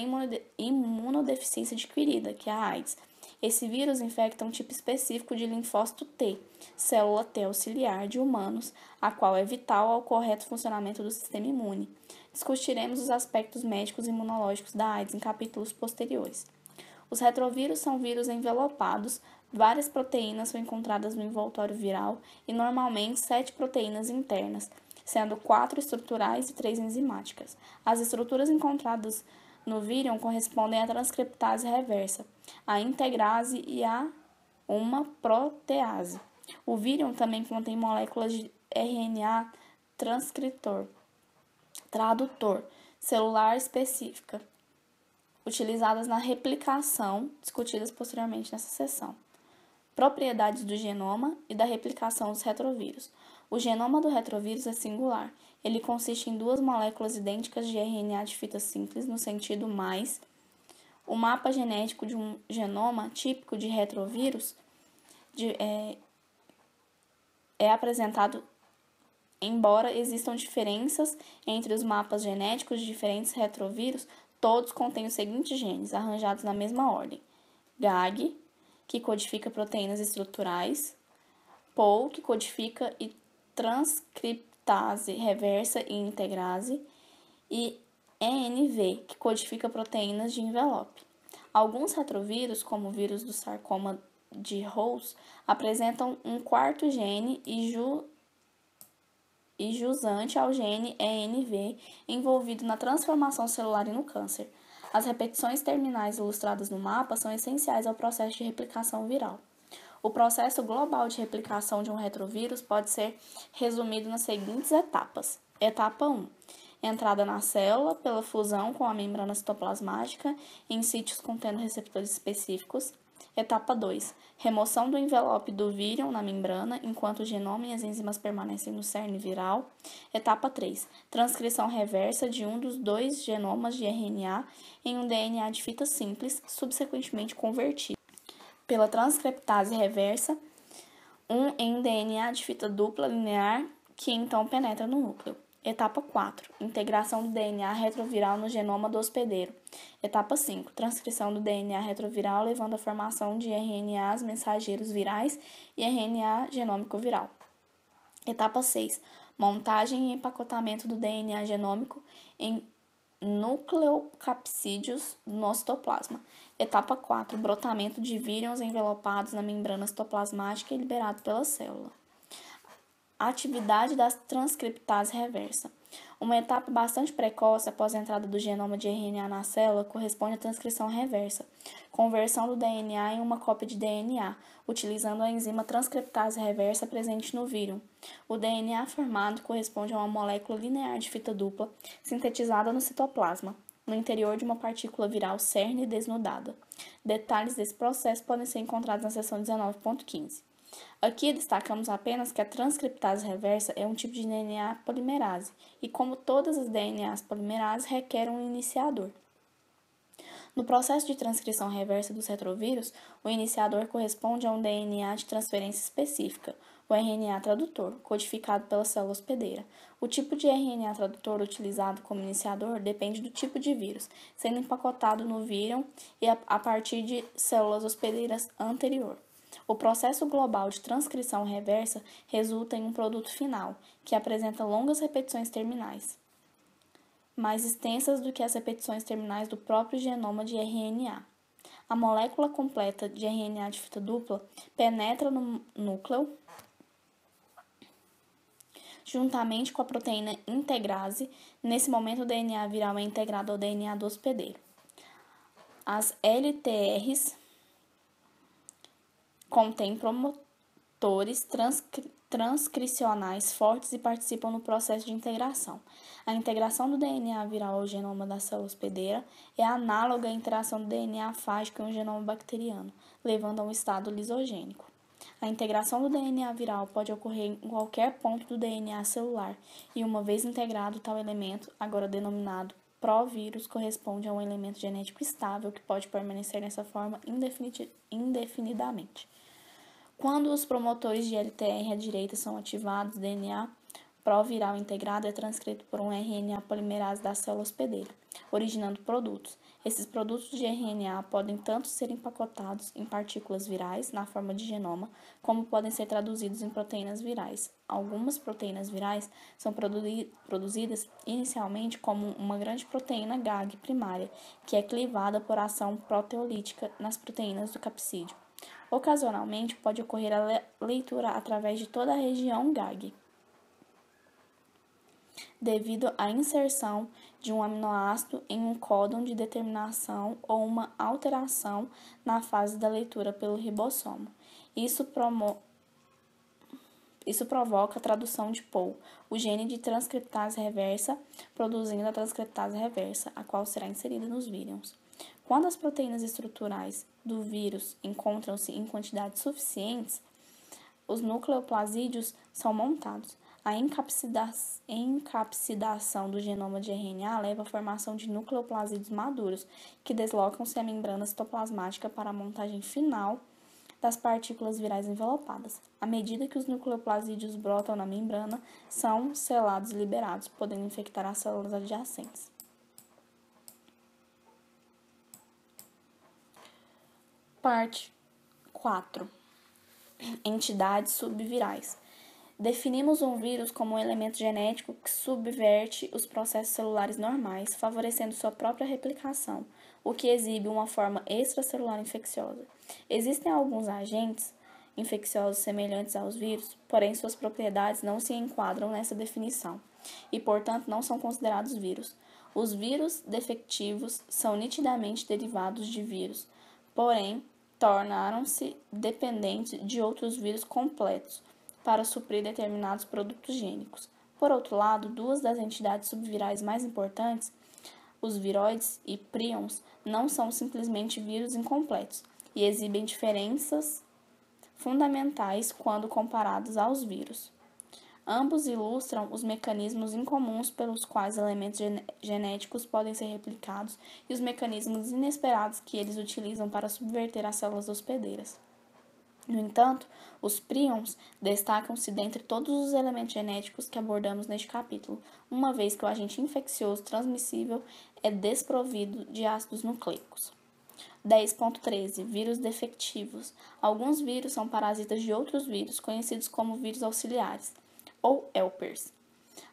imunodeficiência adquirida, que é a AIDS. Esse vírus infecta um tipo específico de linfócito T, célula T auxiliar de humanos, a qual é vital ao correto funcionamento do sistema imune. Discutiremos os aspectos médicos e imunológicos da AIDS em capítulos posteriores. Os retrovírus são vírus envelopados. Várias proteínas são encontradas no envoltório viral e normalmente 7 proteínas internas, sendo 4 estruturais e 3 enzimáticas. As estruturas encontradas no vírion correspondem à transcriptase reversa, à integrase e a uma protease. O vírion também contém moléculas de RNA tradutor celular específica, utilizadas na replicação, discutidas posteriormente nessa seção. Propriedades do genoma e da replicação dos retrovírus. O genoma do retrovírus é singular. Ele consiste em 2 moléculas idênticas de RNA de fita simples, no sentido mais. O mapa genético de um genoma típico de retrovírus é apresentado, embora existam diferenças entre os mapas genéticos de diferentes retrovírus, todos contêm os seguintes genes, arranjados na mesma ordem: GAG, que codifica proteínas estruturais, POL, que codifica e transcriptase reversa e integrase, e ENV, que codifica proteínas de envelope. Alguns retrovírus, como o vírus do sarcoma de Rous, apresentam um 4º gene e jusante ao gene ENV envolvido na transformação celular e no câncer. As repetições terminais ilustradas no mapa são essenciais ao processo de replicação viral. O processo global de replicação de um retrovírus pode ser resumido nas seguintes etapas. Etapa 1. Entrada na célula pela fusão com a membrana citoplasmática em sítios contendo receptores específicos. Etapa 2. Remoção do envelope do vírion na membrana, enquanto o genoma e as enzimas permanecem no cerne viral. Etapa 3. Transcrição reversa de um dos 2 genomas de RNA em um DNA de fita simples, subsequentemente convertido pela transcriptase reversa em DNA de fita dupla linear, que então penetra no núcleo. Etapa 4. Integração do DNA retroviral no genoma do hospedeiro. Etapa 5. Transcrição do DNA retroviral, levando à formação de RNAs mensageiros virais e RNA genômico viral. Etapa 6. Montagem e empacotamento do DNA genômico em nucleocapsídeos no citoplasma. Etapa 4. Brotamento de vírions envelopados na membrana citoplasmática e liberado pela célula. Atividade da transcriptase reversa. Uma etapa bastante precoce após a entrada do genoma de RNA na célula corresponde à transcrição reversa, conversão do DNA em uma cópia de DNA, utilizando a enzima transcriptase reversa presente no vírus. O DNA formado corresponde a uma molécula linear de fita dupla, sintetizada no citoplasma, no interior de uma partícula viral cerne desnudada. Detalhes desse processo podem ser encontrados na seção 19.15. Aqui destacamos apenas que a transcriptase reversa é um tipo de DNA polimerase e, como todas as DNAs polimerases, requer um iniciador. No processo de transcrição reversa dos retrovírus, o iniciador corresponde a um DNA de transferência específica, o RNA tradutor, codificado pela célula hospedeira. O tipo de RNA tradutor utilizado como iniciador depende do tipo de vírus, sendo empacotado no vírus e a partir de células hospedeiras anterior. O processo global de transcrição reversa resulta em um produto final, que apresenta longas repetições terminais, mais extensas do que as repetições terminais do próprio genoma de RNA. A molécula completa de RNA de fita dupla penetra no núcleo juntamente com a proteína integrase. Nesse momento, o DNA viral é integrado ao DNA do hospedeiro. As LTRs contêm promotores transcricionais fortes e participam no processo de integração. A integração do DNA viral ao genoma da célula hospedeira é análoga à interação do DNA fágico em um genoma bacteriano, levando a um estado lisogênico. A integração do DNA viral pode ocorrer em qualquer ponto do DNA celular e, uma vez integrado, tal elemento, agora denominado provírus, corresponde a um elemento genético estável que pode permanecer nessa forma indefinidamente. Quando os promotores de LTR à direita são ativados, o DNA proviral integrado é transcrito por um RNA polimerase da célula hospedeira, originando produtos. Esses produtos de RNA podem tanto ser empacotados em partículas virais, na forma de genoma, como podem ser traduzidos em proteínas virais. Algumas proteínas virais são produzidas inicialmente como uma grande proteína GAG primária, que é clivada por ação proteolítica nas proteínas do capsídeo. Ocasionalmente, pode ocorrer a leitura através de toda a região GAG, devido à inserção de um aminoácido em um códon de determinação ou uma alteração na fase da leitura pelo ribossomo. Isso provoca a tradução de POU, o gene de transcriptase reversa, produzindo a transcriptase reversa, a qual será inserida nos vírus. Quando as proteínas estruturais do vírus encontram-se em quantidades suficientes, os nucleoplasídeos são montados. A encapsidação do genoma de RNA leva à formação de nucleoplasídeos maduros, que deslocam-se à membrana citoplasmática para a montagem final das partículas virais envelopadas. À medida que os nucleoplasídeos brotam na membrana, são selados e liberados, podendo infectar as células adjacentes. Parte 4. Entidades subvirais. Definimos um vírus como um elemento genético que subverte os processos celulares normais, favorecendo sua própria replicação, o que exibe uma forma extracelular infecciosa. Existem alguns agentes infecciosos semelhantes aos vírus, porém suas propriedades não se enquadram nessa definição e, portanto, não são considerados vírus. Os vírus defectivos são nitidamente derivados de vírus, porém, tornaram-se dependentes de outros vírus completos para suprir determinados produtos gênicos. Por outro lado, duas das entidades subvirais mais importantes, os viroides e prions, não são simplesmente vírus incompletos e exibem diferenças fundamentais quando comparados aos vírus. Ambos ilustram os mecanismos incomuns pelos quais elementos genéticos podem ser replicados e os mecanismos inesperados que eles utilizam para subverter as células hospedeiras. No entanto, os prions destacam-se dentre todos os elementos genéticos que abordamos neste capítulo, uma vez que o agente infeccioso transmissível é desprovido de ácidos nucleicos. 10.13. Vírus defectivos. Alguns vírus são parasitas de outros vírus, conhecidos como vírus auxiliares, ou helpers.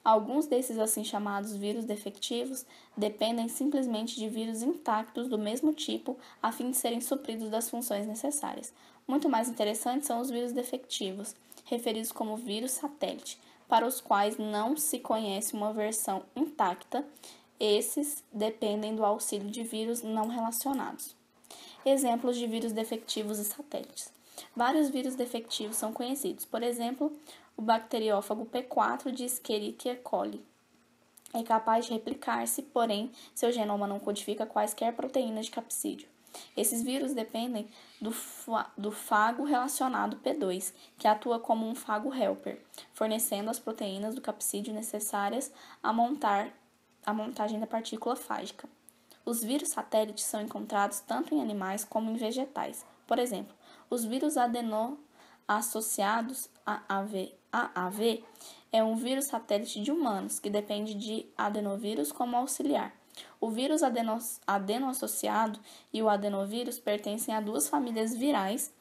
Alguns desses assim chamados vírus defectivos dependem simplesmente de vírus intactos do mesmo tipo a fim de serem supridos das funções necessárias. Muito mais interessantes são os vírus defectivos, referidos como vírus satélite, para os quais não se conhece uma versão intacta. Esses dependem do auxílio de vírus não relacionados. Exemplos de vírus defectivos e satélites. Vários vírus defectivos são conhecidos. Por exemplo, o bacteriófago P4 de Escherichia coli. É capaz de replicar-se, porém, seu genoma não codifica quaisquer proteínas de capsídeo. Esses vírus dependem do fago relacionado P2, que atua como um fago helper, fornecendo as proteínas do capsídeo necessárias à montagem da partícula fágica. Os vírus satélites são encontrados tanto em animais como em vegetais. Por exemplo, os vírus adeno-associados AAV é um vírus satélite de humanos que depende de adenovírus como auxiliar. O vírus adeno-associado e o adenovírus pertencem a duas famílias virais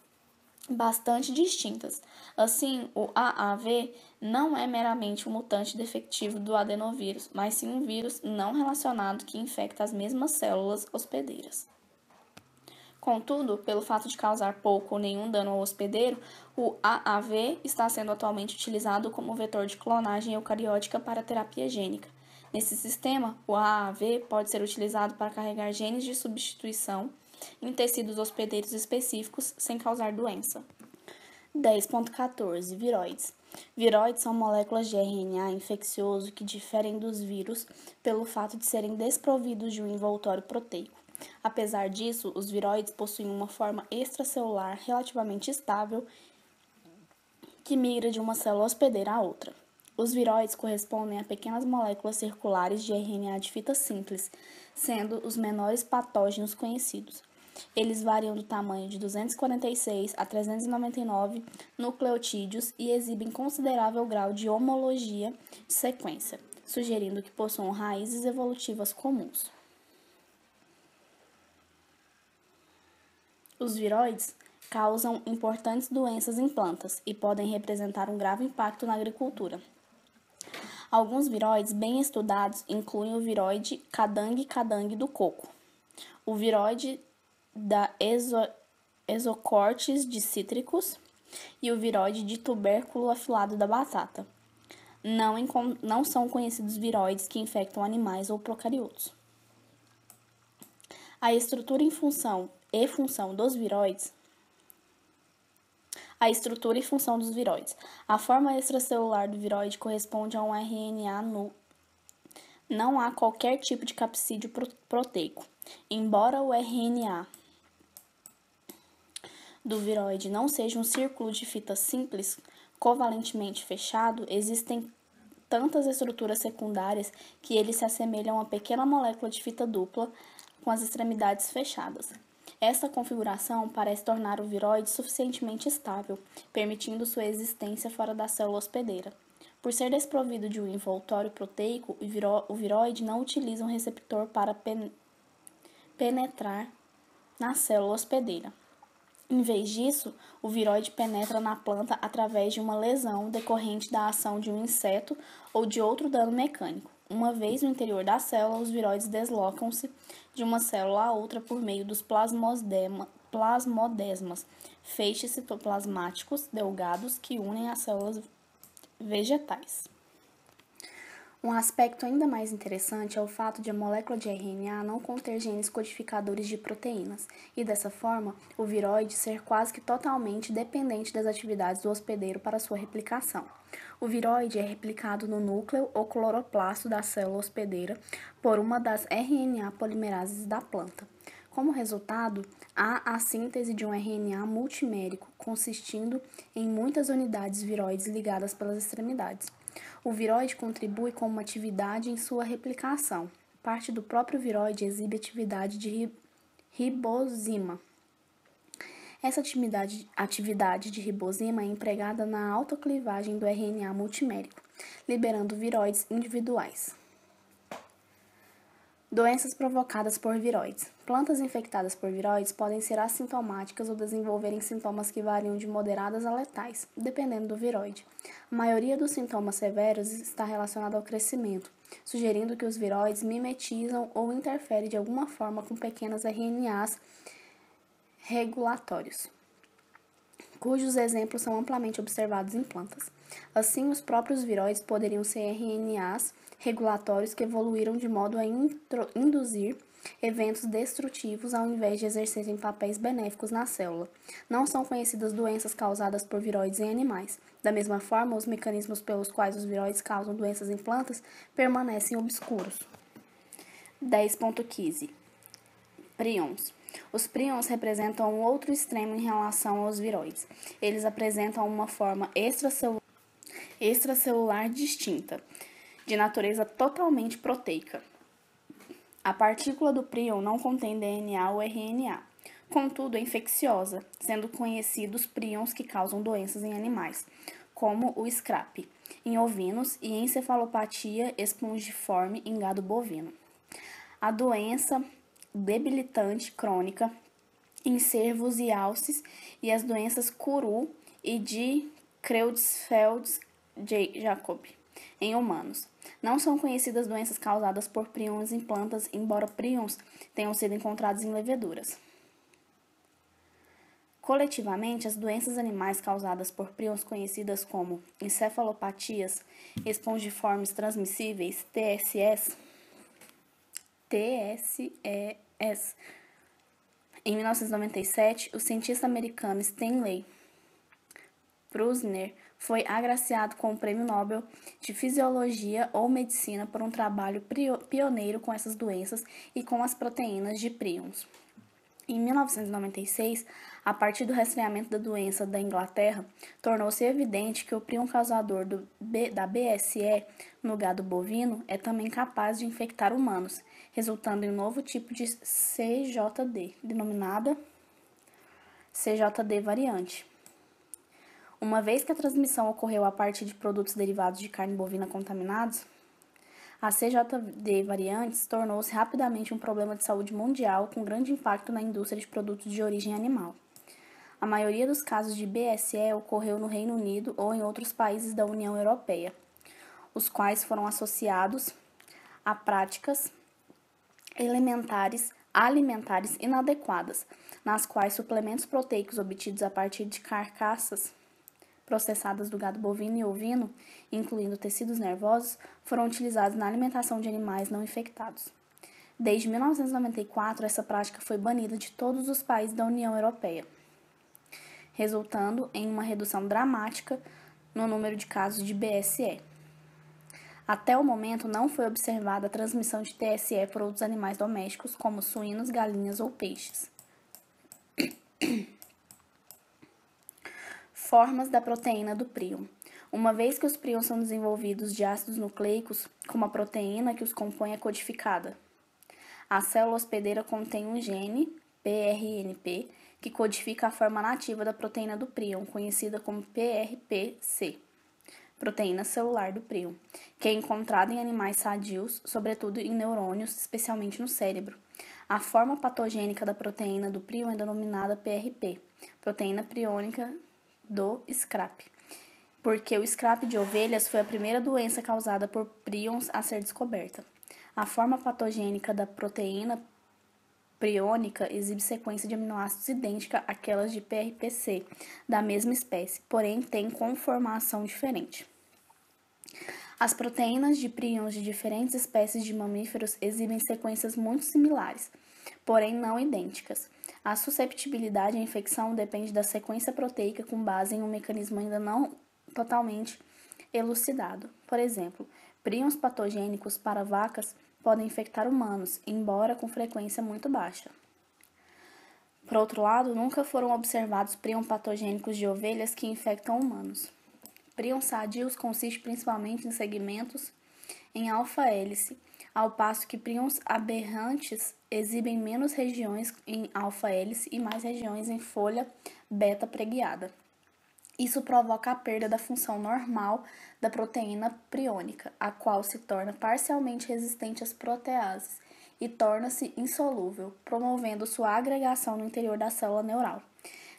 bastante distintas. Assim, o AAV não é meramente um mutante defectivo do adenovírus, mas sim um vírus não relacionado que infecta as mesmas células hospedeiras. Contudo, pelo fato de causar pouco ou nenhum dano ao hospedeiro, o AAV está sendo atualmente utilizado como vetor de clonagem eucariótica para terapia gênica. Nesse sistema, o AAV pode ser utilizado para carregar genes de substituição em tecidos hospedeiros específicos sem causar doença. 10.14 Viróides. Viróides são moléculas de RNA infeccioso que diferem dos vírus pelo fato de serem desprovidos de um envoltório proteico. Apesar disso, os viróides possuem uma forma extracelular relativamente estável que migra de uma célula hospedeira a outra. Os viróides correspondem a pequenas moléculas circulares de RNA de fita simples, sendo os menores patógenos conhecidos. Eles variam do tamanho de 246 a 399 nucleotídeos e exibem considerável grau de homologia de sequência, sugerindo que possuam raízes evolutivas comuns. Os viróides causam importantes doenças em plantas e podem representar um grave impacto na agricultura. Alguns viróides bem estudados incluem o viróide cadangue do coco, o viróide da Esocortes de cítricos e o viróide de tubérculo afilado da batata. Não são conhecidos viróides que infectam animais ou procariotos. A estrutura e função dos viróides. A estrutura e função dos viróides. A forma extracelular do viróide corresponde a um RNA nulo. Não há qualquer tipo de capsídeo proteico. Embora o RNA do viróide não seja um círculo de fita simples covalentemente fechado, existem tantas estruturas secundárias que eles se assemelham a pequena molécula de fita dupla com as extremidades fechadas. Essa configuração parece tornar o viróide suficientemente estável, permitindo sua existência fora da célula hospedeira. Por ser desprovido de um envoltório proteico, o viróide não utiliza um receptor para penetrar na célula hospedeira. Em vez disso, o viróide penetra na planta através de uma lesão decorrente da ação de um inseto ou de outro dano mecânico. Uma vez no interior da célula, os viróides deslocam-se de uma célula a outra por meio dos plasmodesmas, feixes citoplasmáticos delgados que unem as células vegetais. Um aspecto ainda mais interessante é o fato de a molécula de RNA não conter genes codificadores de proteínas, e dessa forma, o viróide ser quase que totalmente dependente das atividades do hospedeiro para sua replicação. O viróide é replicado no núcleo ou cloroplasto da célula hospedeira por uma das RNA polimerases da planta. Como resultado, há a síntese de um RNA multimérico, consistindo em muitas unidades viróides ligadas pelas extremidades. O viróide contribui com uma atividade em sua replicação. Parte do próprio viróide exibe atividade de ribosima. Essa atividade de ribosima é empregada na autoclivagem do RNA multimérico, liberando viróides individuais. Doenças provocadas por viróides. Plantas infectadas por viróides podem ser assintomáticas ou desenvolverem sintomas que variam de moderadas a letais, dependendo do viróide. A maioria dos sintomas severos está relacionada ao crescimento, sugerindo que os viróides mimetizam ou interferem de alguma forma com pequenos RNAs regulatórios, cujos exemplos são amplamente observados em plantas. Assim, os próprios viróides poderiam ser RNAs regulatórios que evoluíram de modo a induzir eventos destrutivos ao invés de exercerem papéis benéficos na célula. Não são conhecidas doenças causadas por viroides em animais. Da mesma forma, os mecanismos pelos quais os viroides causam doenças em plantas permanecem obscuros. 10.15 Prions. Os prions representam um outro extremo em relação aos viroides. Eles apresentam uma forma extracelular distinta, de natureza totalmente proteica. A partícula do prion não contém DNA ou RNA. Contudo, é infecciosa, sendo conhecidos prions que causam doenças em animais, como o SCRAP, em ovinos e encefalopatia espongiforme em gado bovino. A doença debilitante crônica em cervos e alces e as doenças Kuru e de Creutzfeldt-Jakob em humanos. Não são conhecidas doenças causadas por prions em plantas, embora prions tenham sido encontrados em leveduras. Coletivamente, as doenças animais causadas por prions conhecidas como encefalopatias espongiformes transmissíveis, TSEs. Em 1997, o cientista americano Stanley Prusiner foi agraciado com o Prêmio Nobel de Fisiologia ou Medicina por um trabalho pioneiro com essas doenças e com as proteínas de prions. Em 1996, a partir do rastreamento da doença da Inglaterra, tornou-se evidente que o prion causador da BSE no gado bovino é também capaz de infectar humanos, resultando em um novo tipo de CJD, denominada CJD variante. Uma vez que a transmissão ocorreu a partir de produtos derivados de carne bovina contaminados, a CJD variantes tornou-se rapidamente um problema de saúde mundial com grande impacto na indústria de produtos de origem animal. A maioria dos casos de BSE ocorreu no Reino Unido ou em outros países da União Europeia, os quais foram associados a práticas alimentares inadequadas, nas quais suplementos proteicos obtidos a partir de carcaças processadas do gado bovino e ovino, incluindo tecidos nervosos, foram utilizados na alimentação de animais não infectados. Desde 1994, essa prática foi banida de todos os países da União Europeia, resultando em uma redução dramática no número de casos de BSE. Até o momento, não foi observada a transmissão de TSE por outros animais domésticos, como suínos, galinhas ou peixes. Formas da proteína do prion. Uma vez que os prions são desenvolvidos de ácidos nucleicos, como a proteína que os compõe é codificada. A célula hospedeira contém um gene, PRNP, que codifica a forma nativa da proteína do prion, conhecida como PRPC, proteína celular do prion, que é encontrada em animais sadios, sobretudo em neurônios, especialmente no cérebro. A forma patogênica da proteína do prion é denominada PRP, proteína priônica do SCRAP, porque o SCRAP de ovelhas foi a primeira doença causada por prions a ser descoberta. A forma patogênica da proteína priônica exibe sequência de aminoácidos idêntica àquelas de PRPC, da mesma espécie, porém tem conformação diferente. As proteínas de prions de diferentes espécies de mamíferos exibem sequências muito similares, porém não idênticas. A susceptibilidade à infecção depende da sequência proteica com base em um mecanismo ainda não totalmente elucidado. Por exemplo, prions patogênicos para vacas podem infectar humanos, embora com frequência muito baixa. Por outro lado, nunca foram observados prions patogênicos de ovelhas que infectam humanos. Prions sadios consiste principalmente em segmentos em alfa-hélice, ao passo que prions aberrantes exibem menos regiões em alfa-hélice e mais regiões em folha beta-preguiada. Isso provoca a perda da função normal da proteína priônica, a qual se torna parcialmente resistente às proteases e torna-se insolúvel, promovendo sua agregação no interior da célula neural.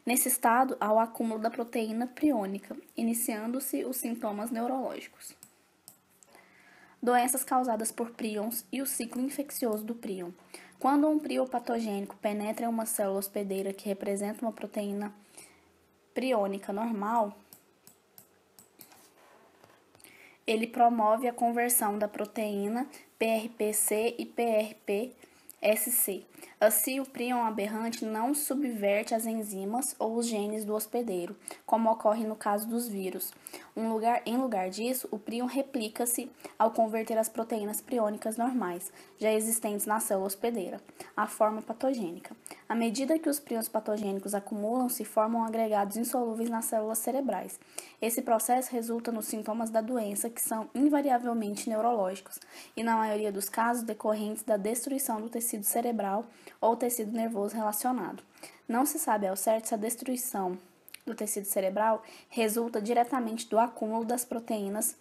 Nesse estado, há o acúmulo da proteína priônica, iniciando-se os sintomas neurológicos. Doenças causadas por prions e o ciclo infeccioso do prion. Quando um prion patogênico penetra em uma célula hospedeira que representa uma proteína priônica normal, ele promove a conversão da proteína PRPC e PRP SC. Assim, o prion aberrante não subverte as enzimas ou os genes do hospedeiro, como ocorre no caso dos vírus. Em lugar disso, o prion replica-se ao converter as proteínas priônicas normais, já existentes na célula hospedeira, à forma patogênica. À medida que os prions patogênicos acumulam-se, formam agregados insolúveis nas células cerebrais. Esse processo resulta nos sintomas da doença, que são invariavelmente neurológicos, e na maioria dos casos decorrentes da destruição do tecido cerebral ou tecido nervoso relacionado. Não se sabe ao certo se a destruição do tecido cerebral resulta diretamente do acúmulo das proteínas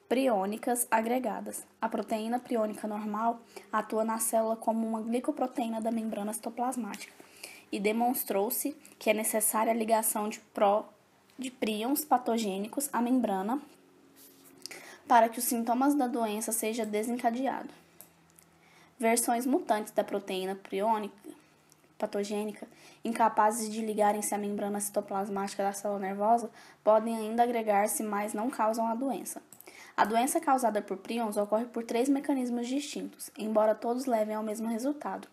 priônicas agregadas. A proteína priônica normal atua na célula como uma glicoproteína da membrana citoplasmática e demonstrou-se que é necessária a ligação de prions patogênicos à membrana para que os sintomas da doença sejam desencadeados. Versões mutantes da proteína priônica patogênica, incapazes de ligarem-se à membrana citoplasmática da célula nervosa, podem ainda agregar-se, mas não causam a doença. A doença causada por prions ocorre por 3 mecanismos distintos, embora todos levem ao mesmo resultado.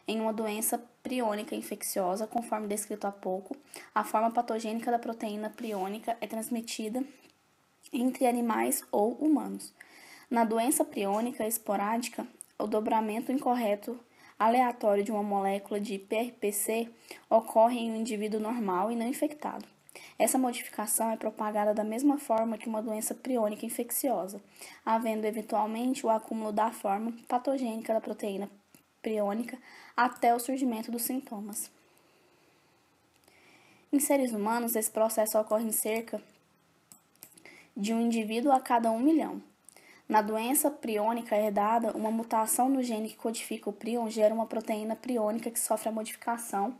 Em uma doença priônica infecciosa, conforme descrito há pouco, a forma patogênica da proteína priônica é transmitida entre animais ou humanos. Na doença priônica esporádica, o dobramento incorreto aleatório de uma molécula de PRPC ocorre em um indivíduo normal e não infectado. Essa modificação é propagada da mesma forma que uma doença priônica infecciosa, havendo eventualmente o acúmulo da forma patogênica da proteína priônica até o surgimento dos sintomas. Em seres humanos, esse processo ocorre em cerca de um indivíduo a cada 1 milhão. Na doença priônica herdada, uma mutação no gene que codifica o prion gera uma proteína priônica que sofre a modificação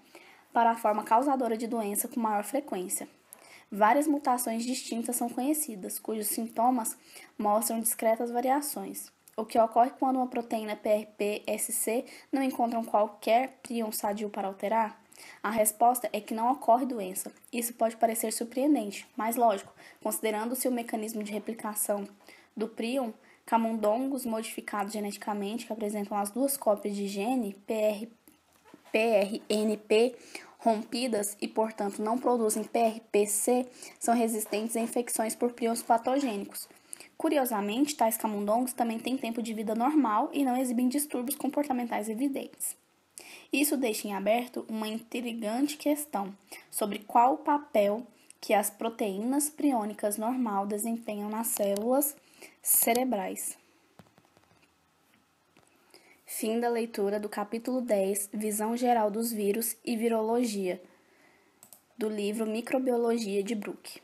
para a forma causadora de doença com maior frequência. Várias mutações distintas são conhecidas, cujos sintomas mostram discretas variações. O que ocorre quando uma proteína PRPSC não encontra qualquer prion sadio para alterar? A resposta é que não ocorre doença. Isso pode parecer surpreendente, mas lógico, considerando-se o mecanismo de replicação do prion, camundongos modificados geneticamente que apresentam as 2 cópias de gene PRNP rompidas e, portanto, não produzem PRPC, são resistentes a infecções por prions patogênicos. Curiosamente, tais camundongos também têm tempo de vida normal e não exibem distúrbios comportamentais evidentes. Isso deixa em aberto uma intrigante questão sobre qual o papel que as proteínas priônicas normal desempenham nas células cerebrais. Fim da leitura do capítulo 10, Visão Geral dos Vírus e Virologia, do livro Microbiologia de Bruck.